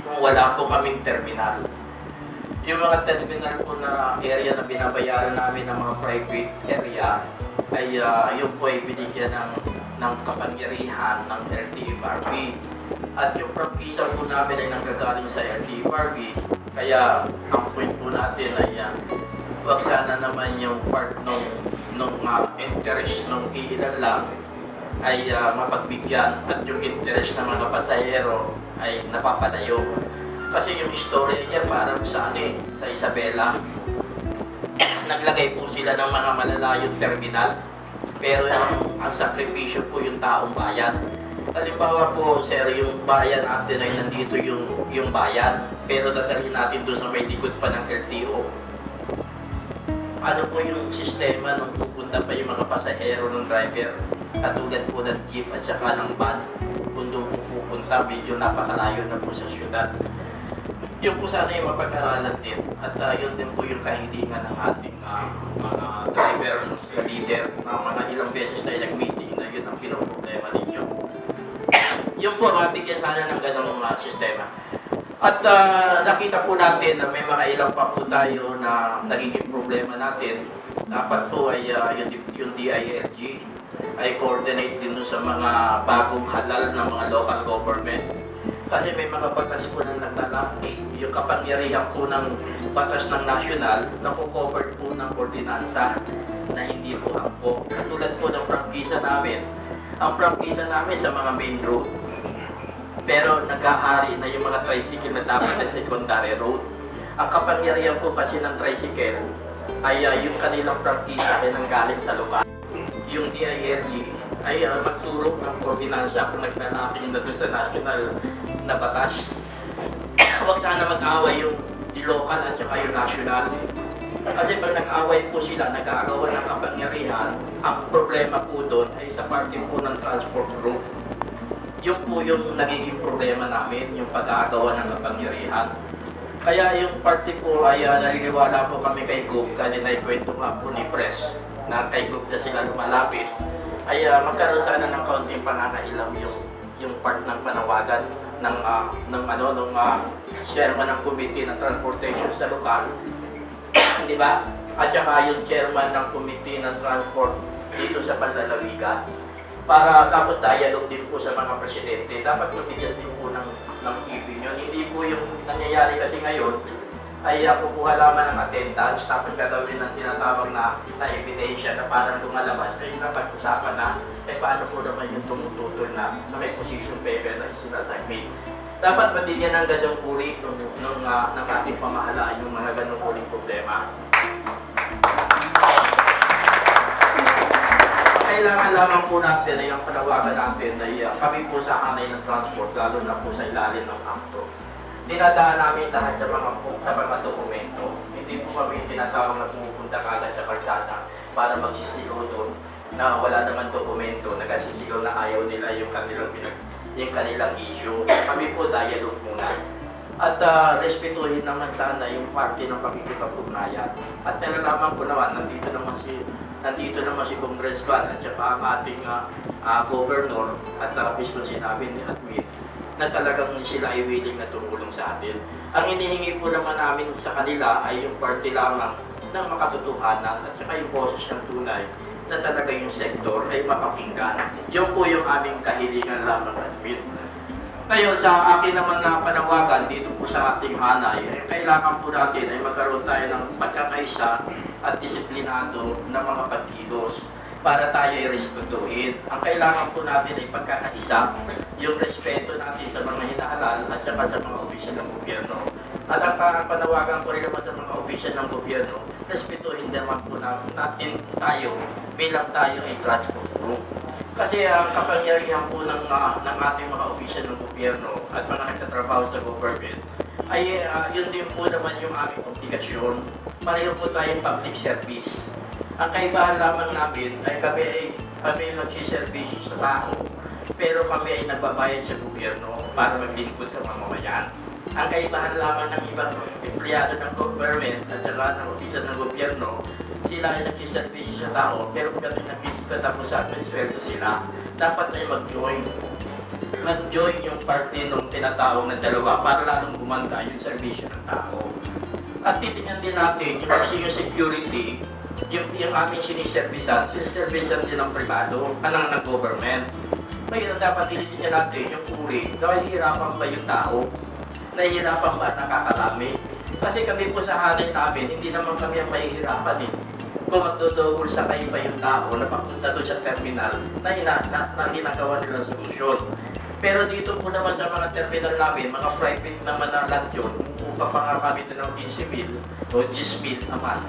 kung wala po kaming terminal. Yung mga terminal po na area na binabayaran namin ng mga private area ay yung po ay binigyan ng kapangyarihan ng LTFRB. At yung prangkisa po namin ay nanggagaling sa LTFRB. Kaya ang point po natin ay wag sana naman yung part nung interest nung ilan lang ay mapagbigyan at yung interest ng mga pasahero ay napapalayo. Kasi yung istorya niya parang sa Isabela, naglagay po sila ng mga malalayong terminal, pero ang sakripisyo po yung taong bayan. Halimbawa po, sir, yung bayan natin ay nandito yung bayan, pero dadalhin natin doon sa may likod pa ng LTO. Ano po yung sistema nung pupunta pa yung mga pasahero ng driver, katulad po ng jeep at saka ng van, kung doon pupunta, medyo napakalayo na po sa syudad. Yun po sana yung mapag-aralan din at yun din po yung kahilingan ng ating mga driver, leader na mga ilang beses na nag-meeting na yun ang pinoproblema ninyo. Yun po, mabigyan sana ng ganong sistema. At nakita po natin na may mga ilang pa po tayo na nagiging problema natin. Dapat po ay yung DILG ay coordinate din sa mga bagong halal ng mga local government. Kasi may mga batas po na naglalaki. Yung kapangyarihan po ng batas ng national na covered po ng ordinansa na hindi po angko. Katulad po ng prangkisa namin. Ang prangkisa namin sa mga main road. Pero nag-aari na yung mga tricycle na dapat na secondary road. Ang kapangyarihan po kasi ng tricycle ay yung kanilang prangkisa ay nanggaling sa lugar. Yung DILG ay magtulong ng ordinansa kung naglalaki na doon sa national na batas. Huwag sana mag-away yung local at saka yung national. Kasi pag nag-away po sila, nag-aagawan ng kapangyarihan, ang problema po doon ay sa parte po ng transport group. Yung po yung nagiging problema namin, yung pag-aagawa ng kapangyarihan. Kaya yung party po ay naniniwala po kami kay Gov, kanina ikwento nga po ni Press, na kay Gov na sila lumalapit, ay magkaroon sana ng kaunting pananailam yung part ng panawagan ng chairman ng committee ng transportation sa lokal, di ba? At saka yung chairman ng committee ng transport dito sa Panlalawigan. Para tapos dialogue din po sa mga presidente, dapat mabigyan din po ng opinion. Hindi po yung nangyayari kasi ngayon ay kukuha lamang ng attendance, tapos gagawin ng tinatawag na ebidensya na parang lumalabas, ay napag-usapan na, paano po naman yung tumututol na may position paper na sinasubmit. Dapat mabigyan ng ganyang uri ng ating pamahalaan yung mga ganong uring problema. Kailangan lamang po natin ay ang panawagan natin ay kami po sa hanay ng transport, lalo na po sa ilalim ng akto. Dinadaan namin lahat sa mga dokumento. Hindi po kami tinatawag na pumupunta kagad sa kalsada para magsisigaw doon na wala naman dokumento, nagsisigaw na ayaw nila yung kanilang issue. Kami po dialogue muna. At respetuhin naman sana yung parte ng pakikipag-ugnayan. At nalalaman ko naman, nandito naman si Congressman at saka ang ating governor at mismo sinabi ni Admin na talagang sila ay willing na tumulong sa atin. Ang inihingi po naman namin sa kanila ay yung parte lamang ng makatotohanan at saka yung boses ng tunay na talaga yung sektor ay mapakinggan. Yun po yung aming kahilingan lamang, Admin. Ngayon, sa akin naman na panawagan dito po sa ating hanay, kailangan po natin ay magkaroon tayo ng pagkakaisa at disiplinado ng mga pagkilos para tayo ay respetuhin. Ang kailangan po natin ay pagkakaisa, yung respeto natin sa mga hinahalal at saka sa mga opisyal ng gobyerno. At ang panawagan ko rin naman sa mga opisyal ng gobyerno, respetuhin naman po natin tayo bilang tayo ay transport group. Kasi ang kapangyarihan po ng ating mga opisyal ng gobyerno at mga nagtatrabaho sa government ay yun din po naman yung aming obligasyon. Pareho po tayong public service. Ang kaibahan lamang namin ay kami nagsiservice sa tao, pero kami ay nagbabayad sa gobyerno para maglingkod sa mamamayan. Ang kaibahan lamang ng ibang empleyado ng government at saka ng opisyal ng gobyerno, sila ay nagsiservice sa tao, pero kami nagkatapusan, may sweldo sila. Dapat ay mag-join yung party ng tinatawag na dalawa para lalong gumanda yung servisyo ng tao. At titignan din natin yung security, yung aming siniservisan din ng privado, ng government. Ngayon dapat titignan natin yung uri, nahihirapan ba yung tao? Nahihirapan ba nakakarami? Kasi kami po sa hanay namin, hindi naman kami ang mahihirapan eh. Kung magdodouble sa kayo pa yung tao na papunta doon sa terminal na ginagawa nilang solusyon. Pero dito po naman sa mga terminal namin, mga private naman na lot yun, upang pangakamit ng 15,000 o 10,000 naman.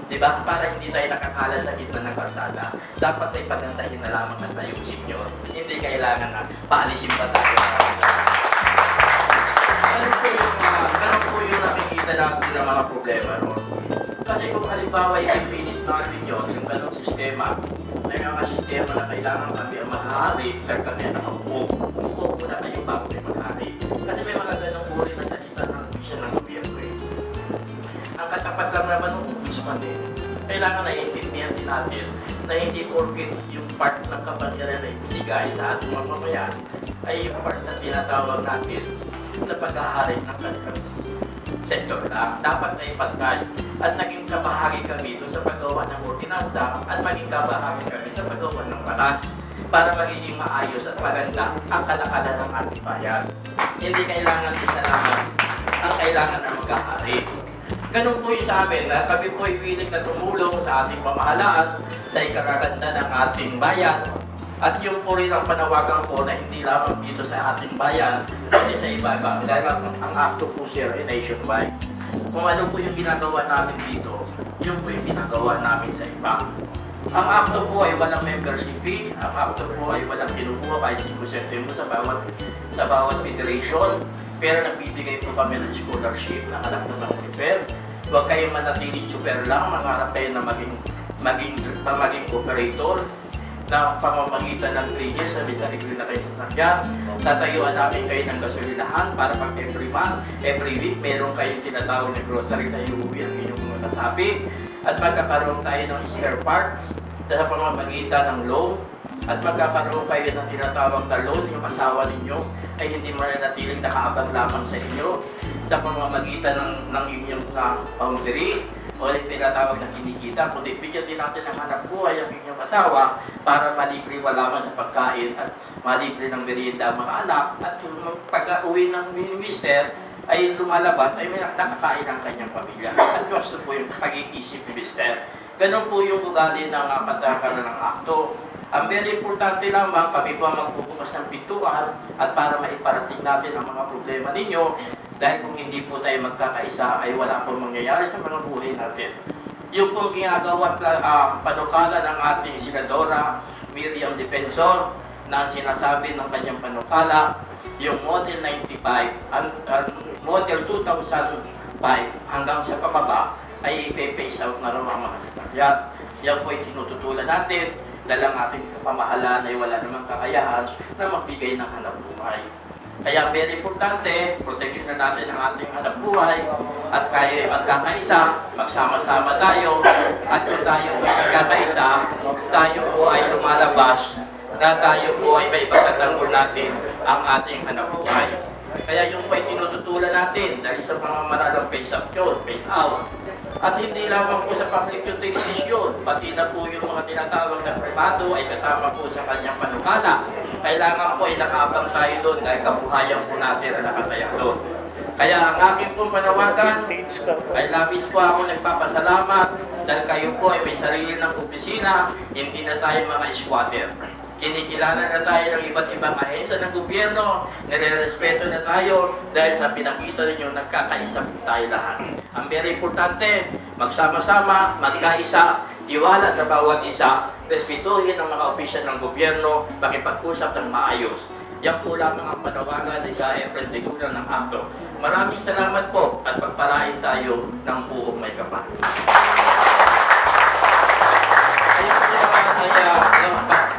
Diba? Para hindi tayo nakakala sa gitna ng kalsada, dapat ay pagandahin na lamang at ayusin yun. Hindi kailangan na paalisin pa tayo. Ganun po yung nakikita natin ng mga problema ron. Kasi kung halimbawa ipipilit natin yun, yung ganong sistema, may mga sistema na kailangan kami ang mahari, pero kami ang nakaupo. Upo muna kayo bago may mahari. Kasi may mga ganong uri na salita ng opisya ng gobyerno eh. Ang katapat lang naman ng umuspan eh. Kailangan naiintindihan din natin na hindi porket yung part ng kapangyarihan na ibigay sa ating mamamayan ay yung part na tinatawag natin na pag-ahari ng kanilang sektor lang. Dapat ay pantay. At naging kabahagi kami doon sa paggawa ng ordinansa at maging kabahagi kami sa paggawa ng batas para magiging maayos at maganda ang kalakalan ng ating bayan. Hindi kailangan isa naman ang kailangan ng mag-ahari. Ganun po yung sa amin na kami po ay willing na tumulong sa ating pamahalaan sa ikakaganda ng ating bayan. At yung po rin ang panawagan ko na hindi lamang dito sa ating bayan, kasi sa iba-iba. Dahil ang akto po sir ay nationwide. Kung ano po yung ginagawa namin dito, yun po yung ginagawa namin sa iba. Ang akto po ay walang membership fee, ang akto po ay walang kinukuha kahit 5 centimo sa bawat federation. Pero nagbibigay po kami ng scholarship na anak ng mga super. Huwag kayong manatiling super lang, mangarap kayo na maging operator na pamamagitan ng 3 years sa libre na kayo sa sakyan. Tatayuan namin kayo ng gasolinahan para pag every month, every week, meron kayong tinatawag na grocery na iuwi ang inyong mga kasapi. At magkakaroon tayo ng spare parts sa pamamagitan ng loan. At magkakaroon kayo ng tinatawag na loan, yung asawa ninyo ay hindi mananatiling nakaabang lamang sa inyo sa pamamagitan ng inyong boundary o yung tinatawag na kinikita, kundi bigyan din natin ng hanap buhay ang inyong asawa para malibre lamang sa pagkain at malibre ng merienda ang mga anak at yung pag-uwi ng mister ay lumalabas ay may nakakain ang kanyang pamilya. At gusto po yung pag-iisip ni mister. Ganun po yung ugali ng patakaran ng akto. Ang very importante lamang, kami po ang magbubukas ng pintuan at para maiparating natin ang mga problema ninyo dahil kung hindi po tayo magkakaisa ay wala pong mangyayari sa mga buhay natin. Yung pong ginagawa panukala ng ating senadora Miriam Defensor na sinasabi ng kanyang panukala, yung Model 95, Model 2005 hanggang sa pababa ay ipe-phase out na rin ang mga sasakyan. Yan po ay tinututulan natin dahil ang ating pamahalaan ay wala namang kakayahan na magbigay ng hanap buhay. Kaya very importante, protection na natin ang ating hanap buhay at kaya magkakaisa, magsama-sama tayo at kung tayo po ay magkakaisa, tayo po ay lumalabas na tayo po ay may pagtatanggol natin ang ating hanap buhay. Kaya yung po ay tinututulan natin dahil sa mga maralang phase up yun, phase out. At hindi lamang po sa public utilities yun, pati na po yung mga tinatawag na privado ay kasama po sa kanyang panukala. Kailangan po ay nakabang tayo doon dahil kabuhayan po natin na nakataya doon. Kaya ang aking pong panawagan, ay labis po ako nagpapasalamat dahil kayo po ay may sarili ng opisina, hindi na tayo mga squatter. Kinikilala na tayo ng iba't ibang ahensya ng gobyerno, nire-respeto na tayo dahil sa pinakita ninyo nagkakaisa tayo lahat. Ang very importante, magsama-sama, magkaisa, iwala sa bawat isa, respetuhin ang mga opisyal ng gobyerno, makipag-usap ng maayos. Yan po lamang ang panawagan ni Efren Tiguran ng akto. Maraming salamat po at pagpalain tayo ng buong may kapal.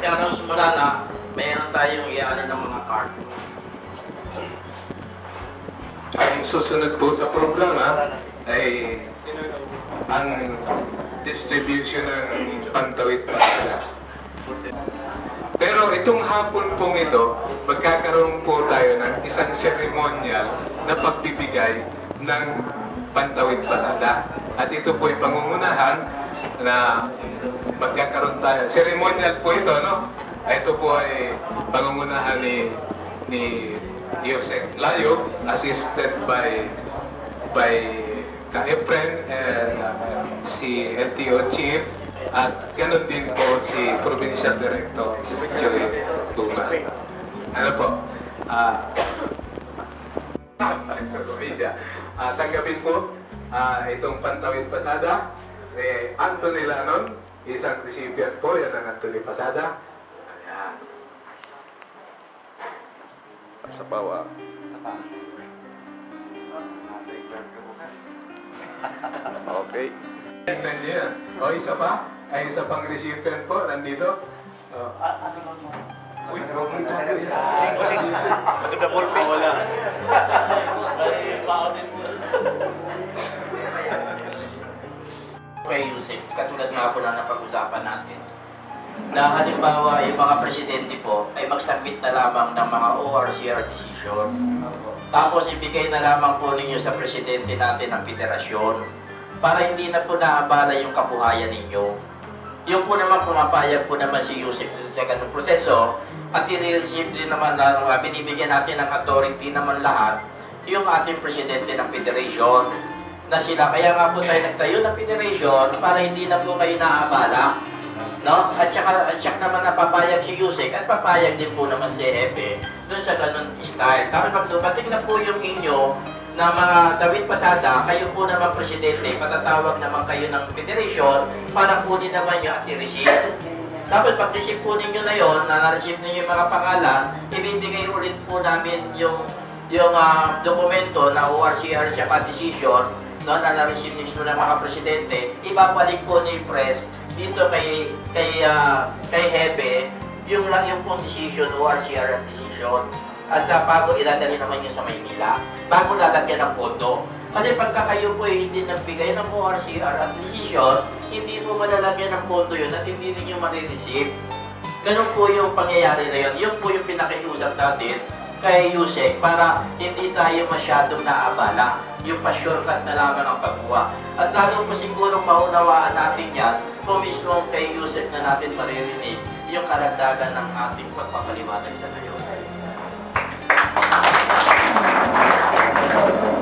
Kaya nang sumula na, mayroon tayong iaanan ng mga card. Ang susunod po sa programa ay ang distribution ng pantawid pasada. Pero itong hapon pong ito, magkakaroon po tayo ng isang seremonyal na pagbibigay ng pantawid pasada. At ito po ay pangungunahan na magkakaroon tayo. Ceremonial po ito, no? Ito po ay pangungunahan ni Yosek Layo, assisted by Ka-Efren and si LTO Chief, at ganoon din po si Provincial Director Joey Tuma. Ano po? Tanggapin po itong pantawid pasada. Anthony Lanon, isang recipient po, yan ang Anthony Pasada. Ayan. Sa bawa. Okay. Yan. O, isa pa? Ay, isa pang recipient po, nandito. Uy, huwag mong tayo yan. Maganda ballpen. Wala. Kay Yusef, katulad nga po na napag-usapan natin, na halimbawa yung mga presidente po ay magsubmit na lamang ng mga ORCR decision. Tapos ibigay na lamang po ninyo sa presidente natin ng federasyon para hindi na po naabala yung kabuhayan ninyo. Yung po naman pumapayag po naman si Yusek sa ganung proseso at i-receive din naman na binibigyan natin ng authority naman lahat yung ating presidente ng federation na sila. Kaya nga po tayo nagtayo ng federation para hindi na po kayo naabala. No? At saka naman napapayag si Yusek at papayag din po naman si Epe doon sa ganun style. Tapos pag dumating na po yung inyo na mga David Pasada, kayo po naman presidente, patatawag naman kayo ng federation para kunin naman yung at i-receive. Tapos pag-receive po ninyo na yon, na na-receive ninyo yung mga pangalan, ibibigay ulit po namin yung dokumento na ORCR at decision no, na na-receive ninyo ng mga presidente, ibabalik po ni press dito kay Hebe yung pong decision, ORCR at decision. At bago ilalagay naman yun sa Maynila, bago lalagyan ng pondo. Kasi pagka kayo po hindi nagbigay ng ORCR at decision, hindi po malalagyan ng pondo yun at hindi ninyo marireceive. Ganun po yung pangyayari na yun. Yun po yung pinakiusap natin kay Yusek para hindi tayo masyadong naabala. Yung pa-shortcut na lamang ang pagkuha. At lalo po siguro maunawaan natin yan kung mismo kay Yusek na natin maririnig yung karagdagan ng ating pagpapaliwanag sa ngayon.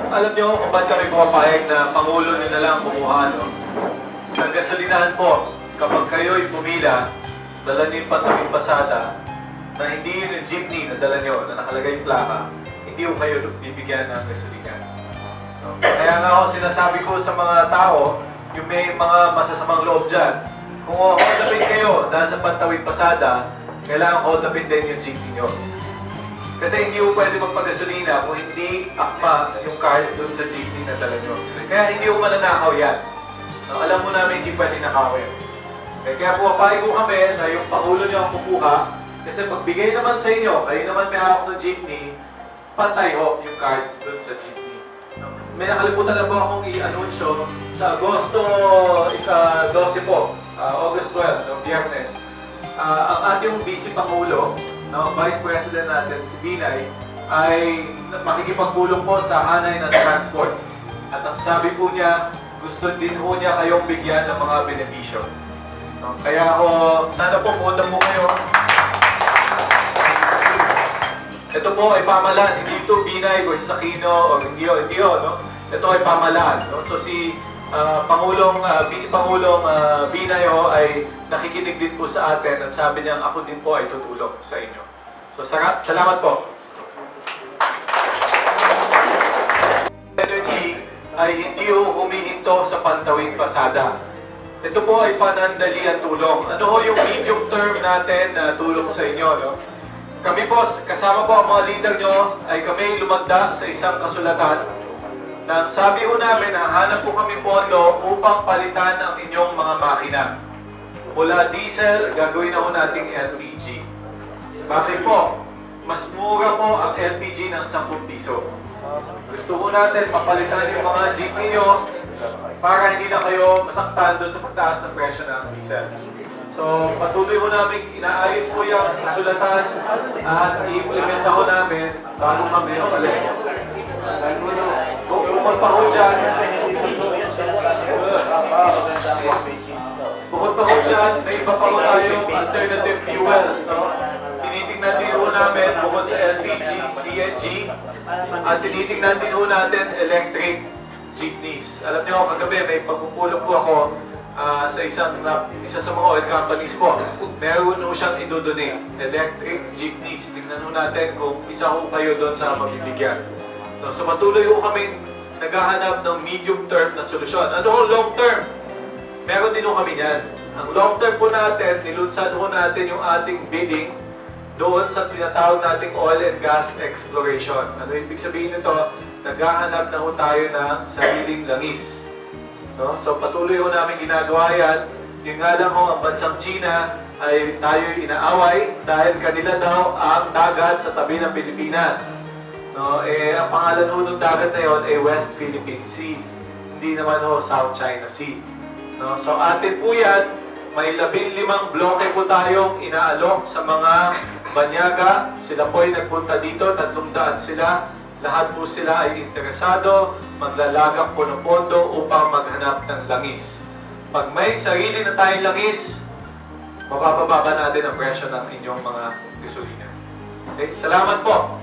Alam niyo kung ba't kami pumapayag na Pangulo nila lang kumuha, no? Sa gasolinahan po, kapag kayo'y pumila, dala niyo yung Pantawid Pasada, na hindi yun yung jeepney na dala niyo, na nakalagay yung plaka, hindi ko kayo bibigyan ng gasolina. No? Kaya nga ako sinasabi ko sa mga tao, yung may mga masasamang loob dyan, kung hold upin kayo dahil sa Pantawid Pasada, kailangan hold upin din yung jeepney niyo. Kasi hindi ko pwede magpagasolina kung hindi akma yung card doon sa jeepney na dala nyo. Kaya hindi ko mananakaw yan. No, alam mo namin hindi pwede nakawin. Kaya pumapayag ko kami na yung Pangulo nyo ang kukuha. Kasi pagbigay naman sa inyo, kayo naman may hawak ng jeepney, pantay ho yung card doon sa jeepney. No, may nakalimutan na po akong i-anunsyo sa Agosto 12 po, August 12, no, Biyernes. Ang ating Vice Pangulo, no, Vice President natin, si Binay, ay makikipagpulong po sa hanay ng transport. At ang sabi po niya, gusto din po niya kayong bigyan ng mga benepisyo. No, kaya ako, sana po pumunta po kayo. Ito po ay pamalaan, hindi ito Binay versus Aquino o hindi, no? Ito ay pamalaan. No? So si Vice Pangulong Binay ay nakikinig din po sa atin at sabi niya ako din po ay tutulong sa inyo. So salamat po. Energy ay hindi humihinto sa Pantawid Pasada. Ito po ay panandalian tulong. Ano ho yung medium term natin na tulong sa inyo? No? Kami po, kasama po ang mga leader nyo, ay kami lumagda sa isang kasulatan na sabi ho namin, hahanap po kami pondo upang palitan ang inyong mga makina. Mula diesel, gagawin na ho nating LPG. Bakit po? Mas mura po ang LPG ng 10 piso. Gusto po natin papalitan yung mga jeep ninyo para hindi na kayo masaktan doon sa pagtaas ng presyo ng diesel. So, patuloy ho namin, inaayos po yung kasulatan at i-implementa ho namin bago kami umalis. Bukod pa ho dyan, may iba pa ho tayong alternative fuels, no? Tinitingnan din ho namin bukod sa LPG, CNG, at tinitingnan din ho natin electric jeepneys. Alam niyo, kagabi may pagpupulong po ako sa isa sa mga oil companies po. Meron ho siyang idodonate, electric jeepneys. Tingnan ho natin kung isa ho kayo doon sa mabibigyan. No, so patuloy ho kami naghahanap ng medium term na solusyon. Ano ho long term? Meron din ho kami yan. Ang long term po natin, nilunsad ho natin yung ating bidding doon sa tinatawag nating oil and gas exploration. Ano ibig sabihin nito? Naghahanap na ho tayo ng sariling langis. No? So patuloy ho namin ginagawa yan. Yung nga lang ho, ang bansang China ay tayo inaaway dahil kanila daw ang dagat sa tabi ng Pilipinas. No? Ang pangalan ho ng dagat na yun ay West Philippine Sea. Hindi naman ho South China Sea. No? So atin po yan, may 15 bloke po tayong inaalok sa mga banyaga. Sila po ay nagpunta dito, 300 sila. Lahat po sila ay interesado, maglalagak po ng pondo upang maghanap ng langis. Pag may sarili na tayong langis, mabababa natin ang presyo ng inyong mga gasolina. Okay, salamat po!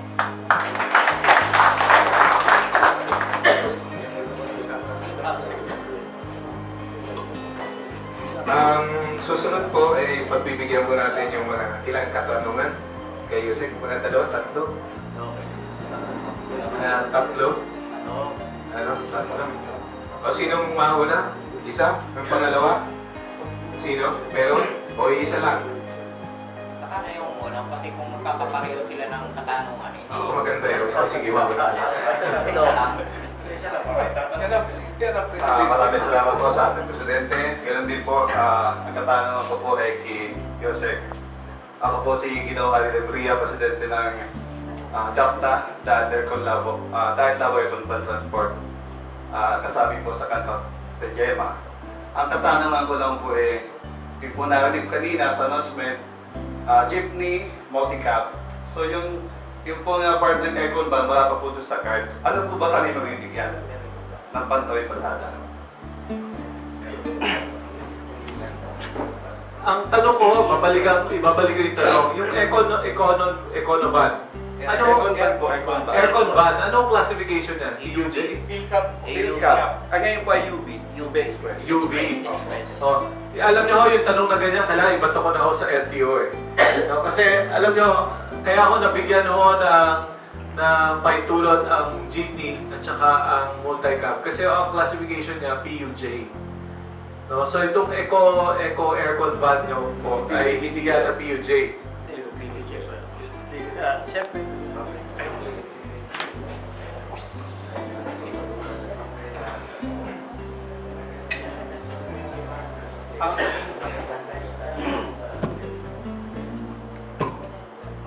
Ang susunod po ay pagbibigyan po natin yung mga ilang katanungan. Kay Yusek, muna tatlo? Tatlo? Tatlo? O sinong mauna? Isa? Ang pangalawa? Sino? Meron? O isa lang? Saka na yung unang kasi kung magkakapareho sila ng katanungan eh. Oo, maganda yun. Sige, wala. Maraming salamat po sa ating Presidente. Ganoon din po, ang katanungan ko po ay kay Yosek. Ako po si Ginoong Ali Lebria, Presidente ng JAPTA, sa Aircon Labo, Diet Labo Urban Transport. Kasabi po sa kanto, sa Gemma. Ang katanungan ko lang po eh, yung po narinig kanina sa announcement, jeepney, multi-cab. So yung po nga part ng aircon ban, wala pa po doon sa card. Ano po ba kanino bibigyan ng Pantawid Pasada? Ang tanong ko, ibabalik ko yung tanong, yung Econovan. Aircon van, anong classification yan? EUJ? Kanya yung po ay UV. UV Express. UV. Oh, alam niyo ho, yung tanong na ganyan, kailangan ibato ko na ho sa LTO eh. No, kasi alam niyo, kaya ako nabigyan ho na paitulot ang jeepney at saka ang multi-cab. Kasi ang classification niya, PUJ. No, so itong Eco Aircon van niyo po ay hindi yan na PUJ. Siyempre,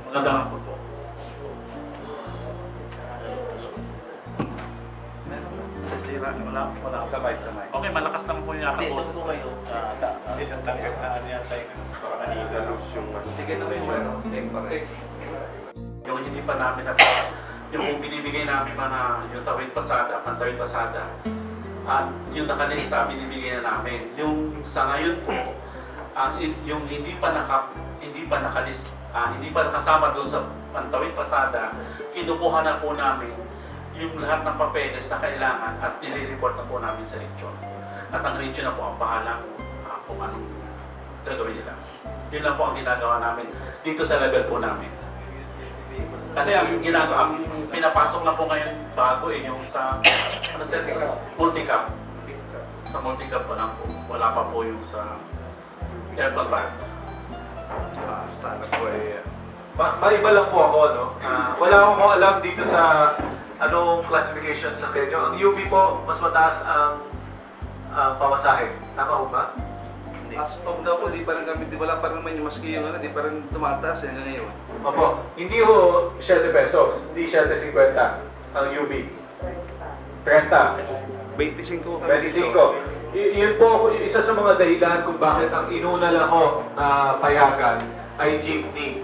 magandang hapon po. Wala. Sabay. Okay, malakas lang po yung yata hindi, boses. doon po kayo. Hindi ang tanggap na ano yan tayo. Kanina lose yung Sige na mo, Yung hindi pa namin yung binibigay namin yung tawid pasada, pantawid pasada, at yung nakalista, binibigay na namin. Yung sa ngayon po, yung hindi pa nakasama doon sa pantawid pasada, kinukuha na po namin yung lahat ng papeles na kailangan at nire-report na po namin sa region. At ang region na po ang bahala kung anong gagawin nila. Yun lang po ang ginagawa namin dito sa level po namin. Kasi ang pinapasok na po ngayon bago yung sa multi-cab. Sa multi-cab po lang po. Wala pa po yung sa aircon van. sana po ay Maiba lang po ako, no? Wala akong alam dito sa anong classification sa Kenyo. Ang UV po, mas mataas ang pamasahe. Tama po ba? as of daw po, di pa rin kami, di wala pa rin naman yung maski yung di pa rin tumataas hanggang ngayon. Opo. Hindi ho 7 pesos. Hindi 7.50 ang UV. 30. 25 kami dito. 25. Yun po, isa sa mga dahilan kung bakit ang inuna lang ho na payagan ay jeepney.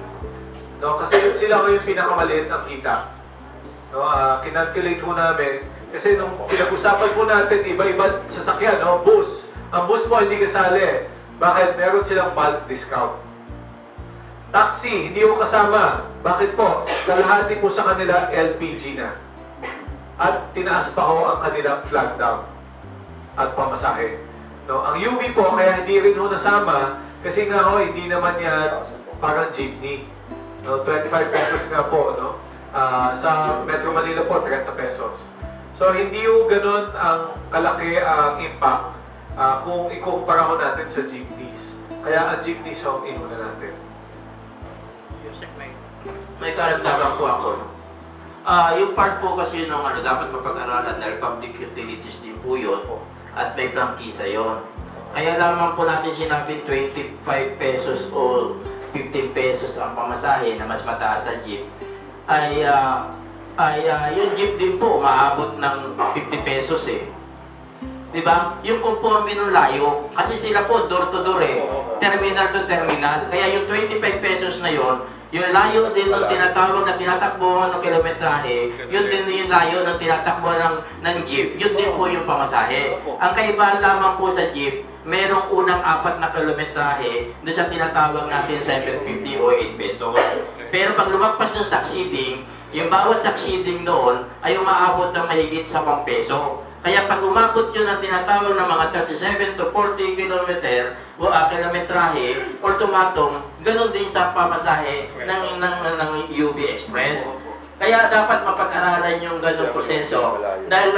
No, kasi sila ko yung pinakamaliit ang kita. No, kinalculate ho namin. Kasi nung pinag-usapan po natin, iba-iba sasakyan, no? Bus. Ang bus po hindi kasali. Bakit? Meron silang bulk discount. Taxi, hindi mo kasama. Bakit po? Kalahati po sa kanila LPG na. At tinaas pa ho ang kanilang flag down at pamasahe. No, ang UV po, kaya hindi rin ho nasama kasi nga ho, hindi naman yan parang jeepney. No, 25 pesos nga po, no? Sa Metro Manila po, 30 pesos. So, hindi ho ganun ang kalaki ang impact kung ikumpara ho natin sa jeepneys. Kaya ang jeepneys ho, inuna natin. May karagdagan po ako. Yung part po kasi nung dapat mapag-aralan dahil public utilities din po yun at may prangkisa yun. Kaya lamang po natin sinabi 25 pesos o 15 pesos ang pamasahe na mas mataas sa jeep ay yung jeep din po umaabot ng 50 pesos eh. Diba? Yung conforme ng layo, kasi sila po door to door eh, terminal to terminal. Kaya yung 25 pesos na yon, Yung layo din ng tinatawag na tinatakbo ng kilometrahe, yun din yung layo ng tinatakbo ng jeep, yun din po yung pamasahe. Ang kaibahan lamang po sa jeep, merong unang 4 na kilometrahe doon sa tinatawag natin 750 o 8 pesos. Pero pag lumagpas ng succeeding, yung bawat succeeding doon ay umaabot ng mahigit sa 1 peso. Kaya pag umabot yun ang tinatawag ng mga 37 to 40 kilometrahe or tumatong, ganun din sa pamasahe ng UB Express. Kaya dapat mapag-aralan yung ganung proseso dahil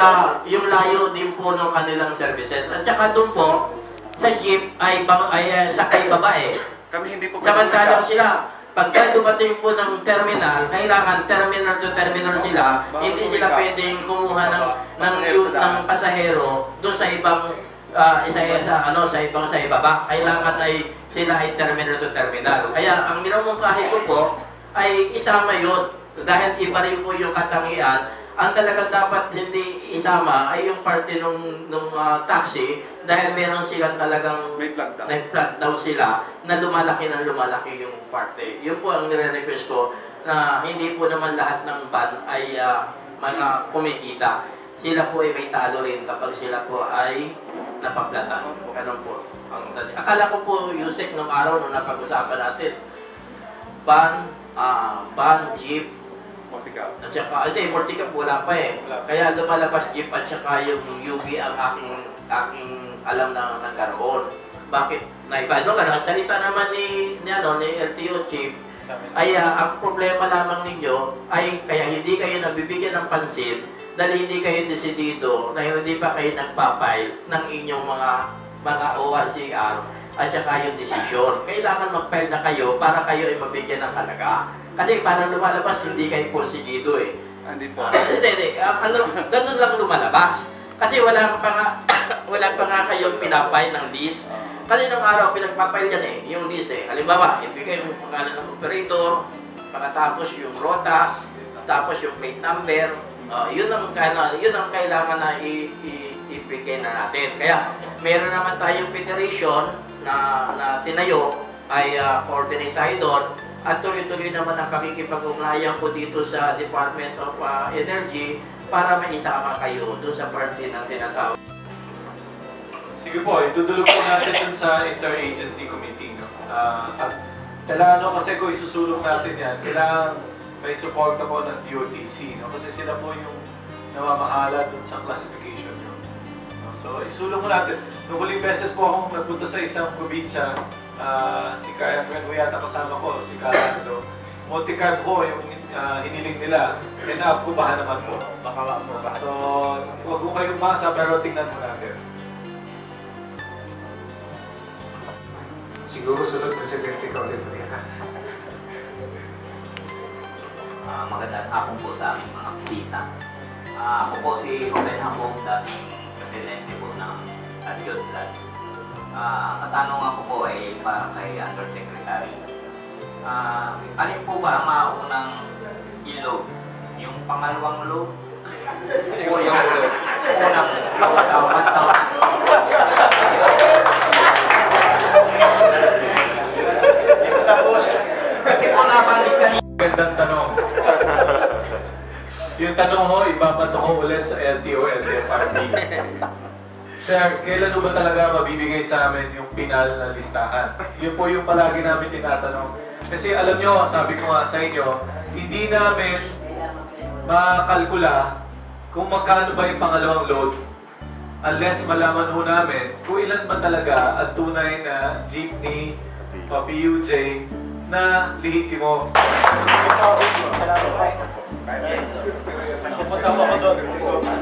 yung layo din po ng kanilang services. At saka doon po, sa jeep ay sakay babae. Kami hindi po Samantalang sila, pagka dumating po ng terminal, kailangan terminal to terminal sila, hindi sila pwedeng kumuha ng pasahero doon sa ibang sa ibaba. Kailangan ay sila ay terminal to terminal. Kaya ang minamungkahi ko po ay isama yun dahil iba rin po yung katangian. Ang talagang dapat hindi isama ay yung parte ng taxi dahil meron silang talagang nag-plot daw sila na lumalaki yung parte. Yun po ang nire-request ko na hindi po naman lahat ng van ay mga kumikita. Sila po ay may talo rin kapag sila po ay napaplatan. Ganun po. Akala ko po, Yusek, nung araw nung napag-usapan natin, van, jeep, at saka, multicab wala pa eh. Kaya lumalabas jeep at saka yung UV ang aking alam na nagkaroon. Bakit? Naiba, salita naman ni LTO chief, ay ang problema lamang ninyo ay kaya hindi kayo nabibigyan ng pansin dahil hindi kayo desidido, dahil hindi pa kayo nagpapile ng inyong mga ORCR at saka yung decision. Kailangan mag-file na kayo para kayo ay mabigyan ng halaga. Kasi parang lumalabas, hindi kayo porsigido eh. Hindi po. Hindi. Ganun lang lumalabas. Kasi wala pa nga kayong pinapile ng list. Kasi nung araw, pinagpapile yan eh, yung list eh. Halimbawa, ibigay mo yung pangalan ng operator, pagkatapos yung rota, tapos yung plate number, yun ang kailangan na ibigay na natin. Kaya, meron naman tayong federation na tinayo, ay coordinate tayo doon, at tuloy-tuloy naman ang pakikipag-ugnayan ko dito sa Department of Energy para maisama kayo doon sa parte ng tinatawag. Sige po, itutulog po natin dun sa Interagency Committee. No? At kailangan kasi kung isusulong natin yan, kailangan may support po ng DOTC. No? Kasi sila po yung namamahala dun sa classification nyo. No? So, isulong mo natin. Noong huling beses po akong nagpunta sa isang probinsya, si Ka-Efren ko yata kasama ko, si Kalando. Multi-card po yung hiniling nila, and na-aprobahan naman po. So, huwag ko kayong basa, pero tingnan mo natin. Siguro sunod Presidente ka ulit rin. Magandang hapon po sa aming mga bisita. Ako po si Ruben Hapong, dating Presidente po ng Adyos Land. Ang katanungan ko po ay para kay Undersecretary. Alin po ba ang maunang i-load? Yung pangalawang load? O yung unang load? Kasi po nabanggit kanina. Magandang tanong. Yung tanong mo, ibabato ko ulit sa LTO, LTFRB. Sir, kailan ba talaga mabibigay sa amin yung final na listahan? Yun po yung palagi namin tinatanong. Kasi alam nyo, sabi ko nga sa inyo, hindi namin makalkula kung magkano ba yung pangalawang load unless malaman ho namin kung ilan ba talaga ang tunay na jeepney o PUJ na lihitimo.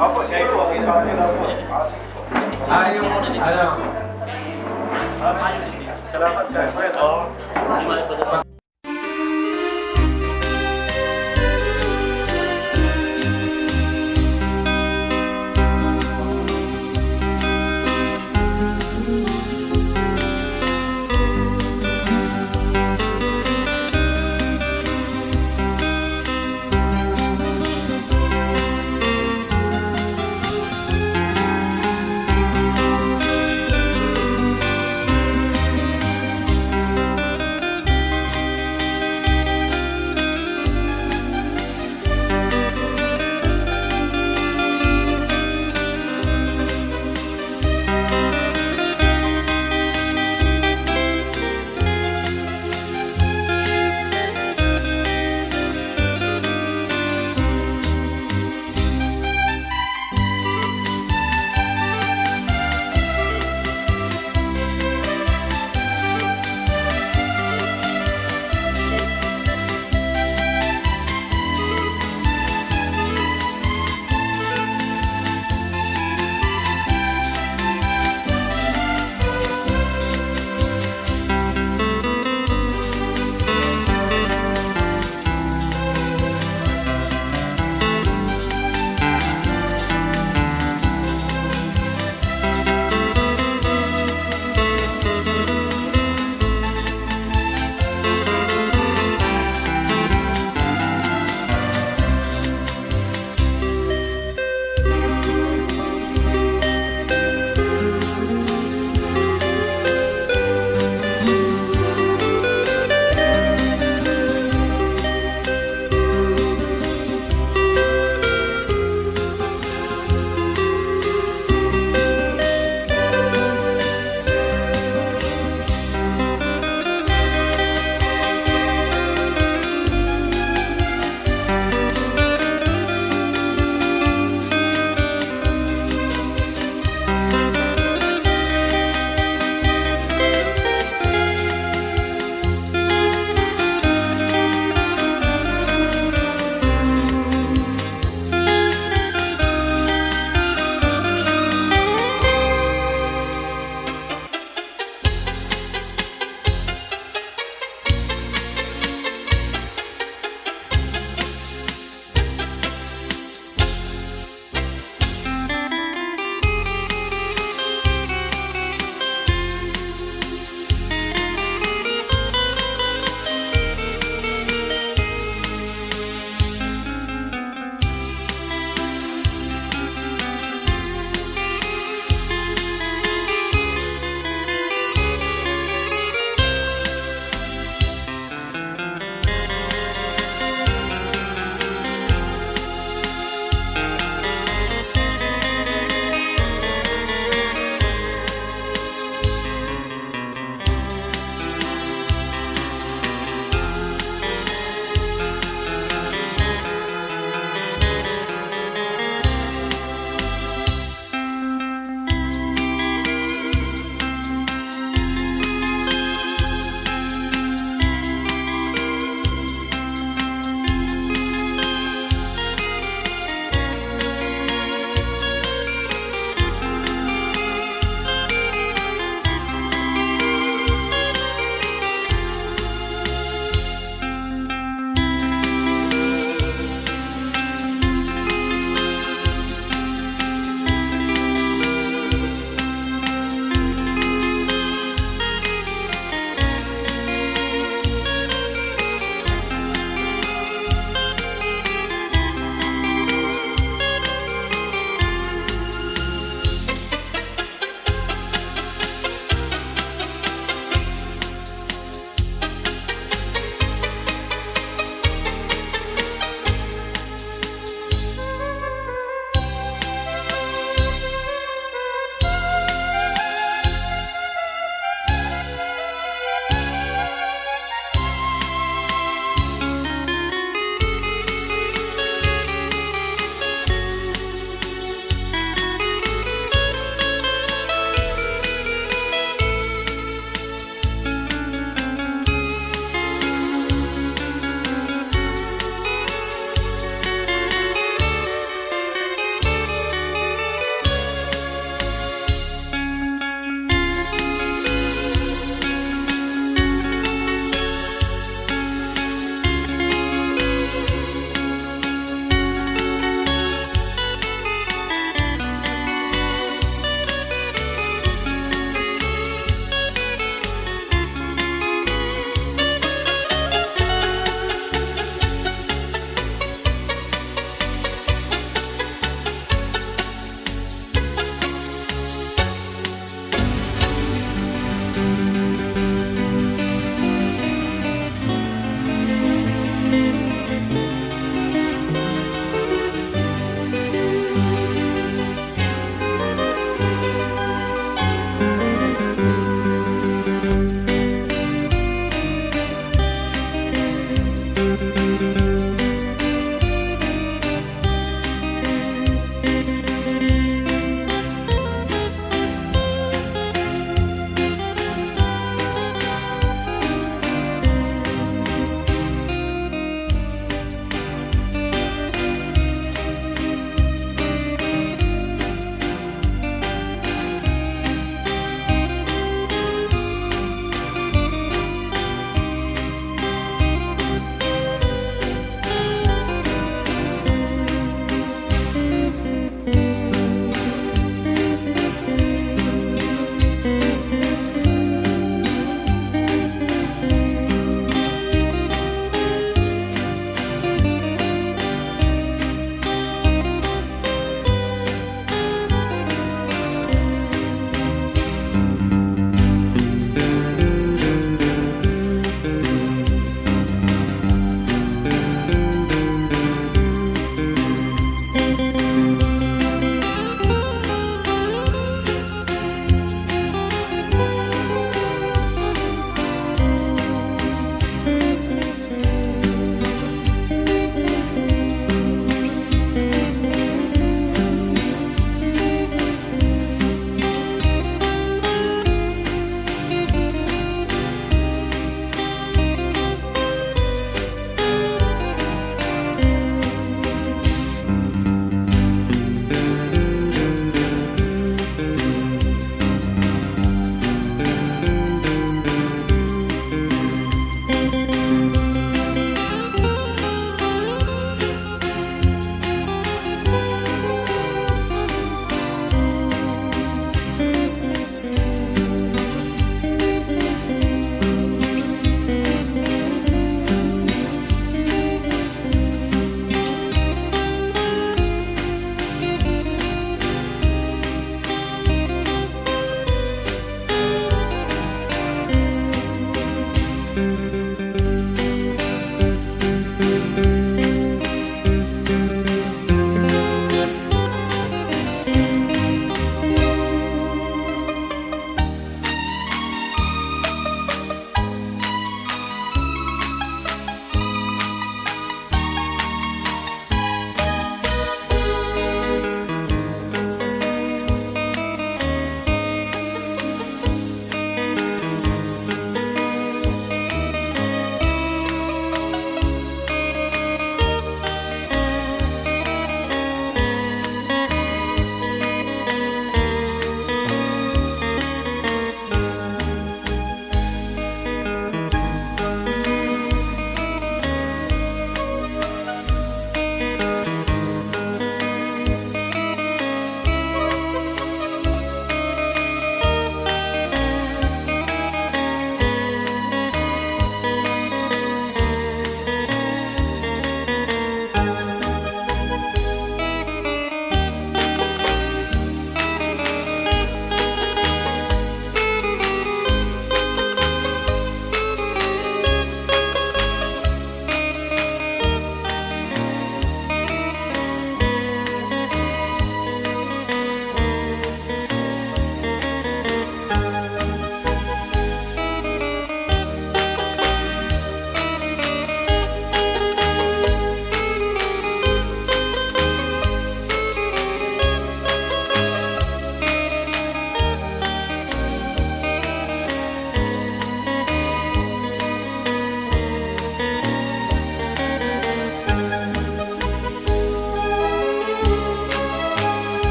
Opo, siya ito. Ayaw, Salamat, Ka-Efren.